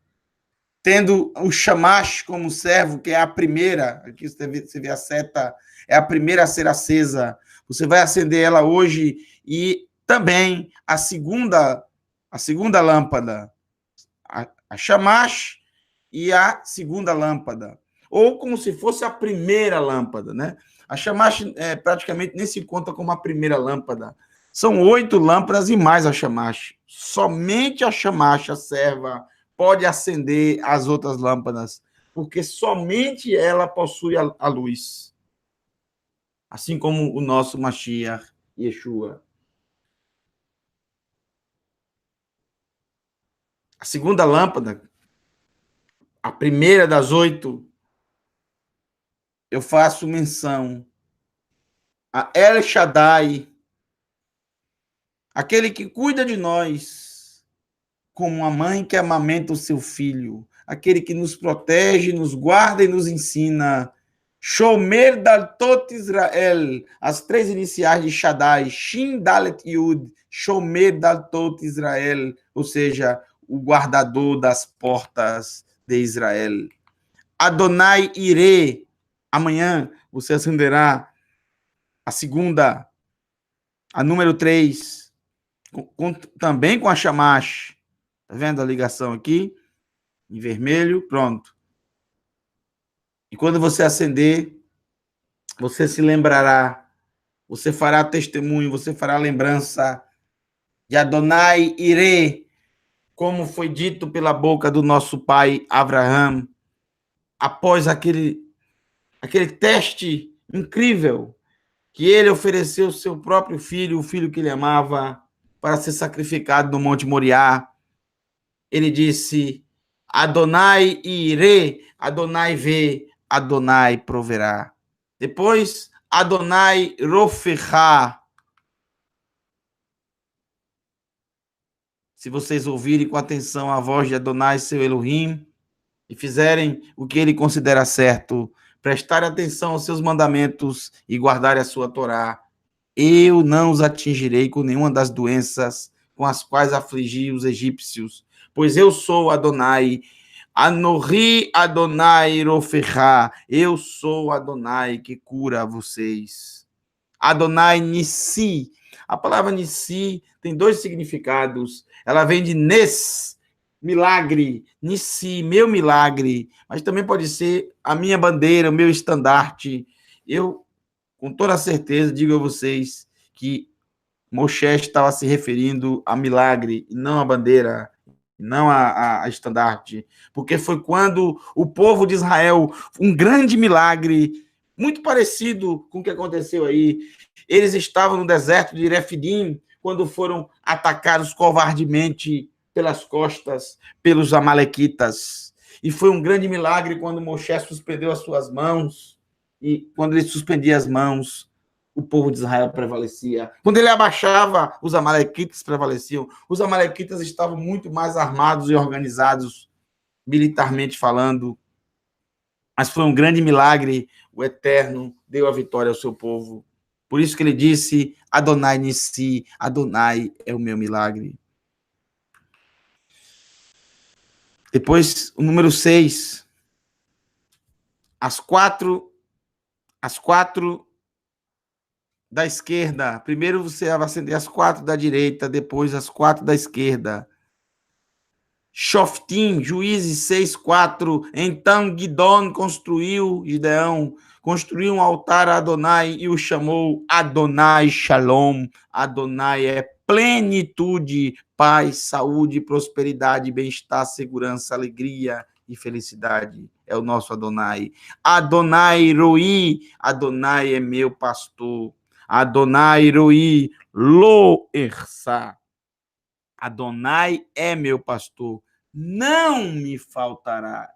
tendo o Shamash como servo, que é a primeira, aqui você vê a seta, é a primeira a ser acesa. Você vai acender ela hoje, e também a segunda lâmpada, a Shamash e a segunda lâmpada, ou como se fosse a primeira lâmpada, né? A Shamash praticamente nem se conta como a primeira lâmpada. São 8 lâmpadas e mais a Shamash. Somente a Shamash, a serva, pode acender as outras lâmpadas, porque somente ela possui a luz. Assim como o nosso Mashiach, Yeshua. A segunda lâmpada, a primeira das 8, eu faço menção a El Shaddai, aquele que cuida de nós, como uma mãe que amamenta o seu filho, aquele que nos protege, nos guarda e nos ensina. Shomer Daltot Israel, as 3 iniciais de Shaddai, Shin Dalet Yud, Shomer Daltot Israel, ou seja, o guardador das portas de Israel. Adonai Ire, amanhã você acenderá a segunda, a número 3, também com a Shamash. Tá vendo a ligação aqui? Em vermelho, pronto. E quando você acender, você se lembrará, você fará testemunho, você fará lembrança de Adonai Ire, como foi dito pela boca do nosso pai Abraham, após aquele teste incrível, que ele ofereceu seu próprio filho, o filho que ele amava, para ser sacrificado no Monte Moriá. Ele disse: Adonai Ire, Adonai vê, Adonai proverá. Depois, Adonai Roferá. Se vocês ouvirem com atenção a voz de Adonai, seu Elohim, e fizerem o que ele considera certo, prestarem atenção aos seus mandamentos e guardarem a sua Torá, eu não os atingirei com nenhuma das doenças com as quais afligi os egípcios, pois eu sou Adonai, Anohi Adonai Roferá, eu sou Adonai que cura vocês. Adonai Nissi, a palavra Nissi tem 2 significados, ela vem de Nes, milagre, Nissi, meu milagre, mas também pode ser a minha bandeira, o meu estandarte. Eu, com toda certeza, digo a vocês que Moshe estava se referindo a milagre, e não a bandeira, não a estandarte, porque foi quando o povo de Israel, um grande milagre, muito parecido com o que aconteceu aí. Eles estavam no deserto de Refidim quando foram atacados covardemente pelas costas, pelos amalequitas. E foi um grande milagre quando Moisés suspendeu as suas mãos. E quando ele suspendia as mãos, o povo de Israel prevalecia. Quando ele abaixava, os amalequitas prevaleciam. Os amalequitas estavam muito mais armados e organizados, militarmente falando. Mas foi um grande milagre. O Eterno deu a vitória ao seu povo. Por isso que ele disse, Adonai Nissi, Adonai é o meu milagre. Depois, o número 6. As quatro da esquerda. Primeiro você vai acender as 4 da direita, depois as 4 da esquerda. Shoftim, Juízes 6:4. Então Gideão construiu um altar a Adonai e o chamou Adonai Shalom. Adonai é plenitude, paz, saúde, prosperidade, bem-estar, segurança, alegria e felicidade. É o nosso Adonai. Adonai Roi, Adonai é meu pastor. Adonai Roi, Lo Ersa. Adonai é meu pastor, não me faltará.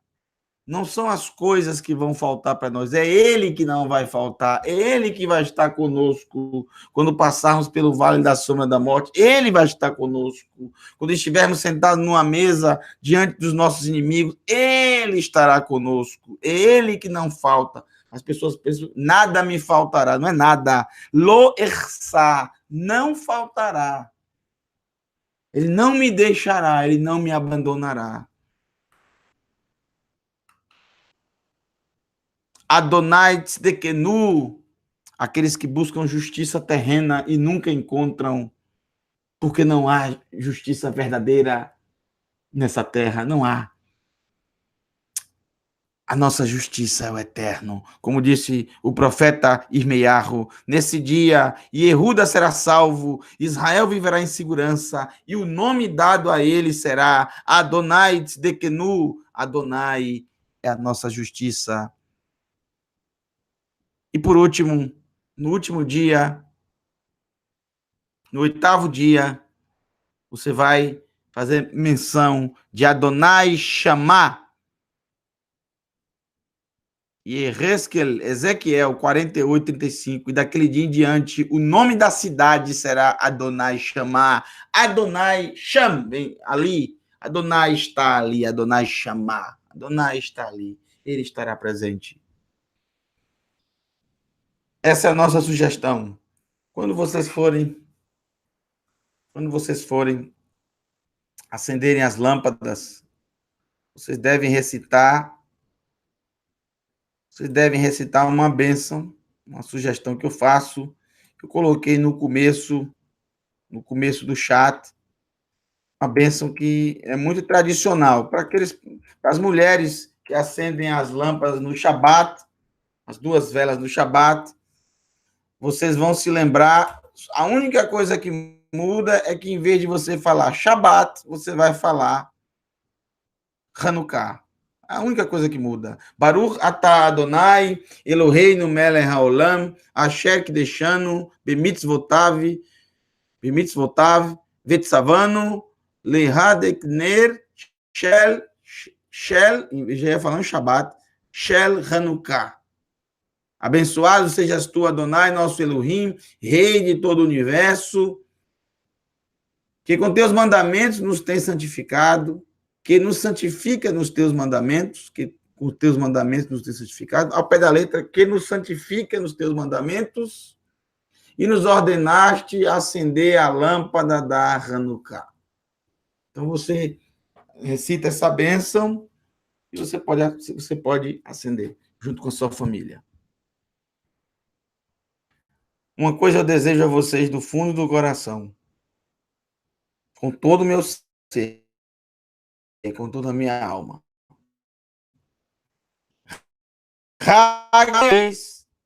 Não são as coisas que vão faltar para nós, é Ele que não vai faltar, é Ele que vai estar conosco quando passarmos pelo vale da sombra da morte, Ele vai estar conosco. Quando estivermos sentados numa mesa diante dos nossos inimigos, Ele estará conosco, é Ele que não falta. As pessoas pensam, nada me faltará, não é nada. Lo ersa, não faltará. Ele não me deixará, ele não me abandonará. Adonai Tzedekenu, aqueles que buscam justiça terrena e nunca encontram, porque não há justiça verdadeira nessa terra, não há. A nossa justiça é o eterno. Como disse o profeta Irmeiarro, nesse dia, Yehuda será salvo, Israel viverá em segurança, e o nome dado a ele será Adonai Tzedekenu. Adonai é a nossa justiça. E por último, no último dia, no 8º dia, você vai fazer menção de Adonai Shammah. E Ezequiel 48:35, e daquele dia em diante, o nome da cidade será Adonai Shammah. Adonai Sham, vem ali. Adonai está ali, Adonai Shammah. Adonai está ali, ele estará presente. Essa é a nossa sugestão. Quando vocês forem acenderem as lâmpadas, vocês devem recitar uma bênção, uma sugestão que eu faço, que eu coloquei no começo do chat, uma bênção que é muito tradicional para as mulheres que acendem as lâmpadas no Shabat, as 2 velas no Shabat. Vocês vão se lembrar, a única coisa que muda é que em vez de você falar Shabat, você vai falar Hanukkah. A única coisa que muda. Baruch atah Adonai, Eloheinu melech haolam, asher kideshanu, bemitzvotav, vetzavanu, lehadekner, shel, já ia falando Shabbat, shel Hanukkah. Abençoado sejas tu, Adonai, nosso Elohim, Rei de todo o universo, que com teus mandamentos nos tem santificado, que nos santifica nos teus mandamentos, que com os teus mandamentos nos tem santificado, ao pé da letra, que nos santifica nos teus mandamentos, e nos ordenaste acender a lâmpada da Hanukkah. Então, você recita essa bênção e você pode acender, junto com a sua família. Uma coisa eu desejo a vocês do fundo do coração, com todo o meu ser, com toda a minha alma.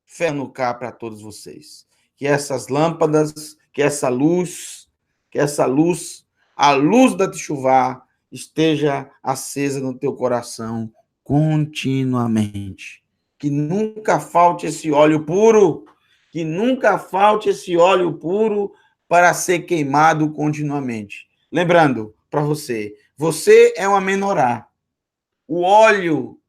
Fé no cá para todos vocês. Que essas lâmpadas, que essa luz, a luz da Teshuvá, esteja acesa no teu coração continuamente. Que nunca falte esse óleo puro, que nunca falte esse óleo puro para ser queimado continuamente. Lembrando para você, você é uma menorá. O óleo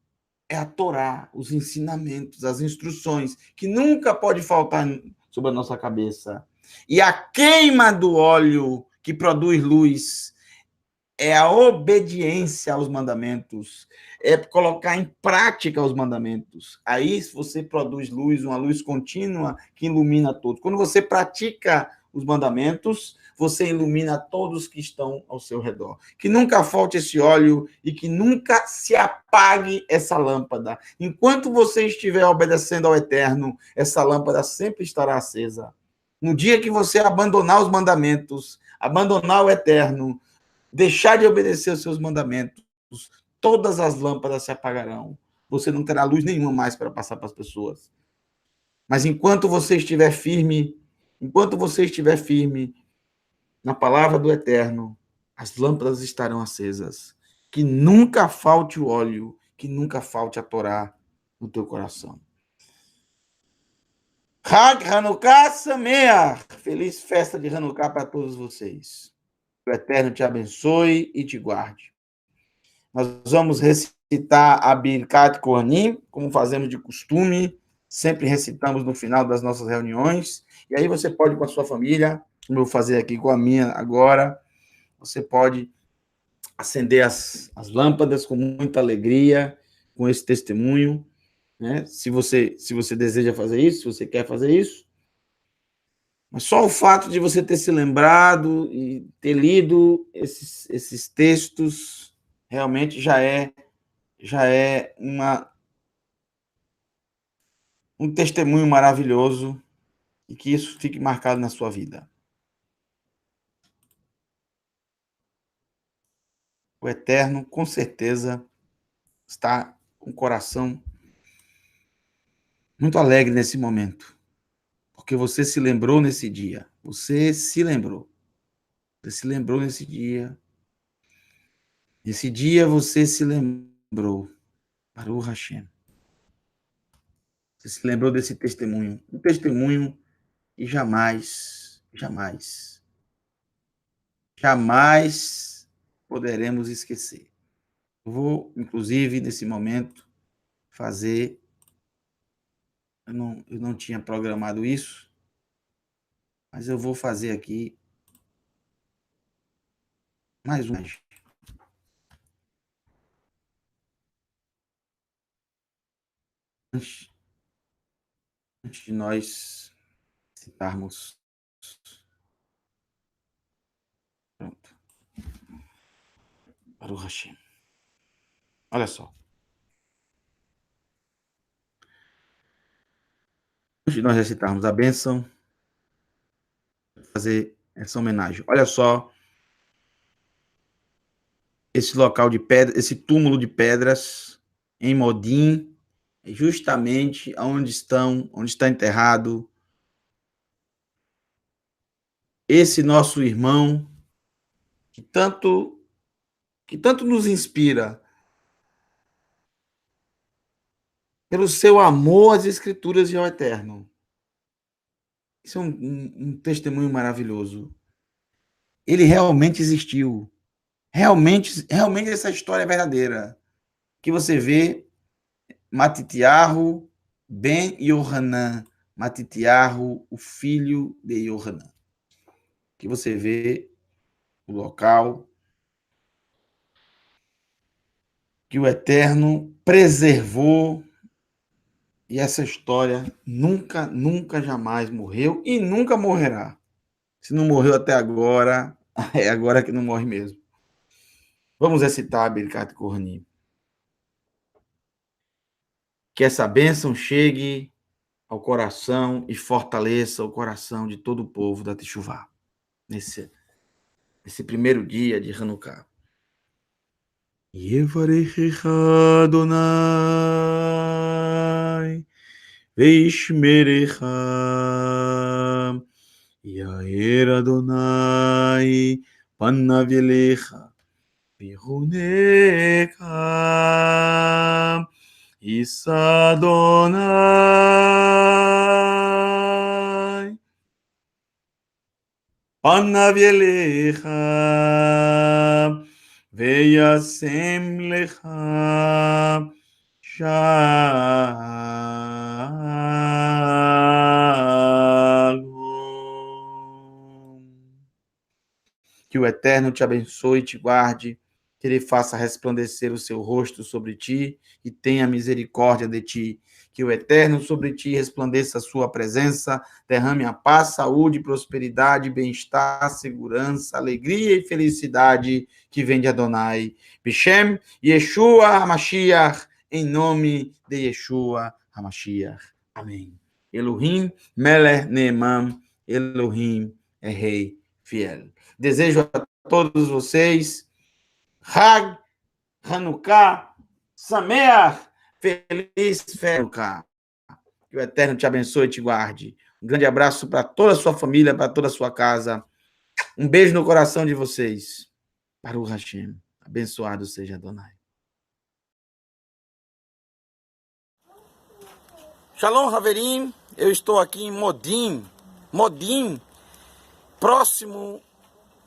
é a Torá, os ensinamentos, as instruções, que nunca pode faltar sobre a nossa cabeça. E a queima do óleo que produz luz é a obediência aos mandamentos, é colocar em prática os mandamentos. Aí você produz luz, uma luz contínua que ilumina todos. Quando você pratica os mandamentos, você ilumina todos que estão ao seu redor. Que nunca falte esse óleo e que nunca se apague essa lâmpada. Enquanto você estiver obedecendo ao Eterno, essa lâmpada sempre estará acesa. No dia que você abandonar os mandamentos, abandonar o Eterno, deixar de obedecer os seus mandamentos, todas as lâmpadas se apagarão. Você não terá luz nenhuma mais para passar para as pessoas. Mas enquanto você estiver firme na palavra do Eterno, as lâmpadas estarão acesas. Que nunca falte o óleo, que nunca falte a Torá no teu coração. Hag Hanukkah Sameach! Feliz festa de Hanukkah para todos vocês. Que o Eterno te abençoe e te guarde. Nós vamos recitar a Birkat Kohanim, como fazemos de costume, sempre recitamos no final das nossas reuniões, e aí você pode com a sua família, como eu vou fazer aqui com a minha agora, você pode acender as lâmpadas com muita alegria, com esse testemunho, né? Se você deseja fazer isso, se você quer fazer isso, mas só o fato de você ter se lembrado e ter lido esses textos realmente já é um testemunho maravilhoso e que isso fique marcado na sua vida. O Eterno, com certeza, está com o coração muito alegre nesse momento, porque você se lembrou nesse dia. Você se lembrou. Você se lembrou nesse dia. Nesse dia você se lembrou. Baruch Hashem. Você se lembrou desse testemunho. Um testemunho que jamais poderemos esquecer. Eu vou, inclusive, nesse momento, fazer. Eu não tinha programado isso, mas eu vou fazer aqui mais um. Antes de nós citarmos. Pronto. Baruch Hashem. Olha só. Antes de nós recitarmos a bênção, fazer essa homenagem. Olha só esse local de pedra, esse túmulo de pedras em Modim, justamente onde está enterrado esse nosso irmão que tanto nos inspira pelo seu amor às Escrituras e ao Eterno. Isso é um testemunho maravilhoso. Ele realmente existiu. Realmente essa história é verdadeira. Que você vê Matitiahu ben Yohanan, Matitiahu, o filho de Yohanan. Que você vê o local que o Eterno preservou e essa história nunca jamais morreu e nunca morrerá. Se não morreu até agora, é agora que não morre mesmo. Vamos recitar a Birkat Kohanim. Que essa bênção chegue ao coração e fortaleça o coração de todo o povo da Teshuvá, nesse primeiro dia de Hanukkah. Yevarechecha Adonai veishmerecha Yair Adonai panav elecha v'yiruneka Issa Adonai panav elecha veyasem lecha shalom. Que o Eterno te abençoe e te guarde, que ele faça resplandecer o seu rosto sobre ti e tenha misericórdia de ti. Que o Eterno sobre ti resplandeça a sua presença, derrame a paz, saúde, prosperidade, bem-estar, segurança, alegria e felicidade que vem de Adonai. Bishem, Yeshua HaMashiach, em nome de Yeshua HaMashiach. Amém. Elohim, Melech Neeman, Elohim é Rei fiel. Desejo a todos vocês Hag Hanukkah Sameach, feliz Hanukkah. Que o Eterno te abençoe e te guarde. Um grande abraço para toda a sua família, para toda a sua casa. Um beijo no coração de vocês. Baruch Hashem. Abençoado seja Adonai. Shalom, Haverim. Eu estou aqui em Modim, próximo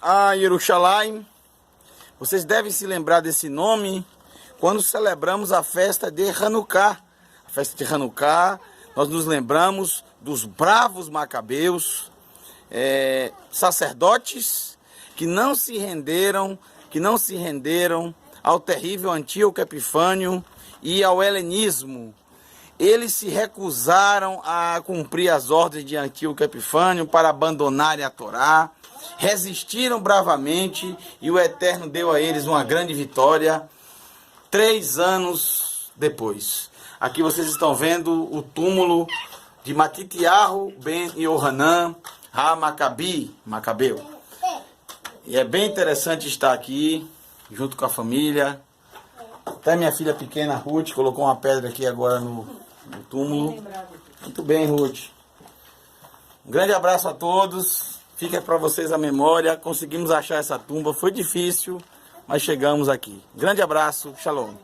a Jerusalém. Vocês devem se lembrar desse nome quando celebramos a festa de Hanukkah. A festa de Hanukkah, nós nos lembramos dos bravos macabeus, sacerdotes que não se renderam ao terrível Antíoco Epifânio e ao helenismo. Eles se recusaram a cumprir as ordens de Antíoco Epifânio para abandonarem a Torá, resistiram bravamente e o Eterno deu a eles uma grande vitória 3 anos depois. Aqui vocês estão vendo o túmulo de Matitiahu ben Yohanan Macabeu. E é bem interessante estar aqui junto com a família. Até minha filha pequena, Ruth, colocou uma pedra aqui agora no túmulo. Muito bem, Ruth. Um grande abraço a todos. Fica para vocês a memória. Conseguimos achar essa tumba. Foi difícil, mas chegamos aqui. Grande abraço. Shalom.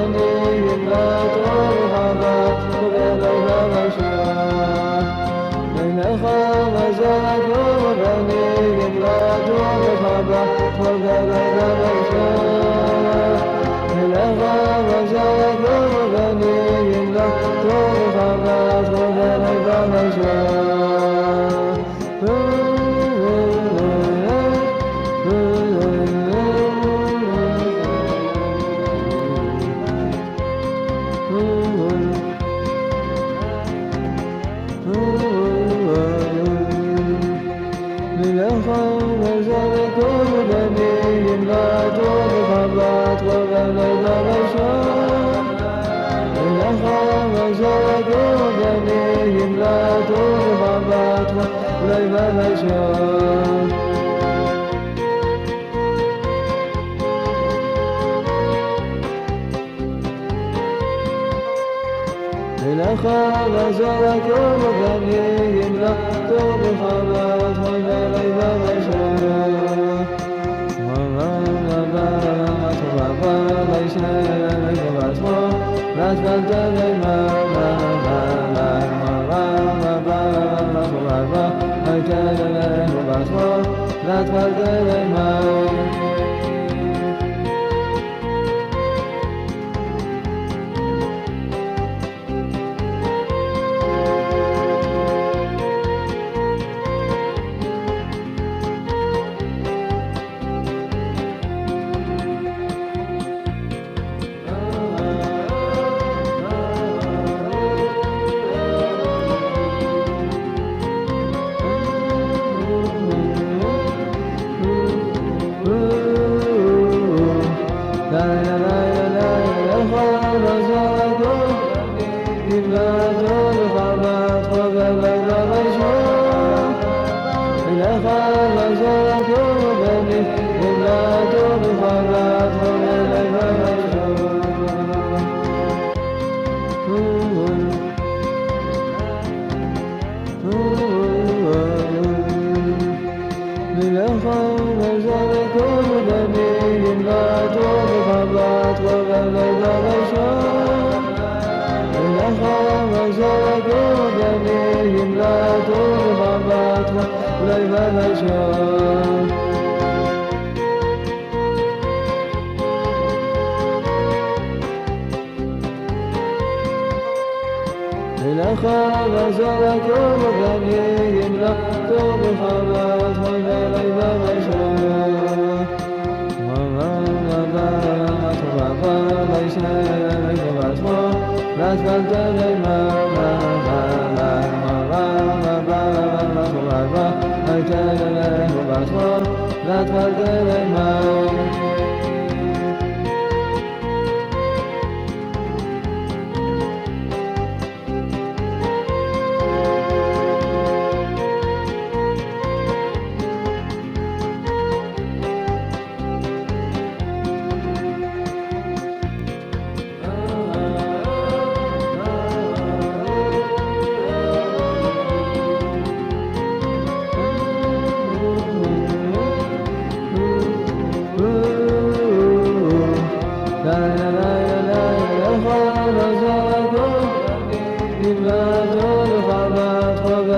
Beni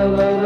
Bye.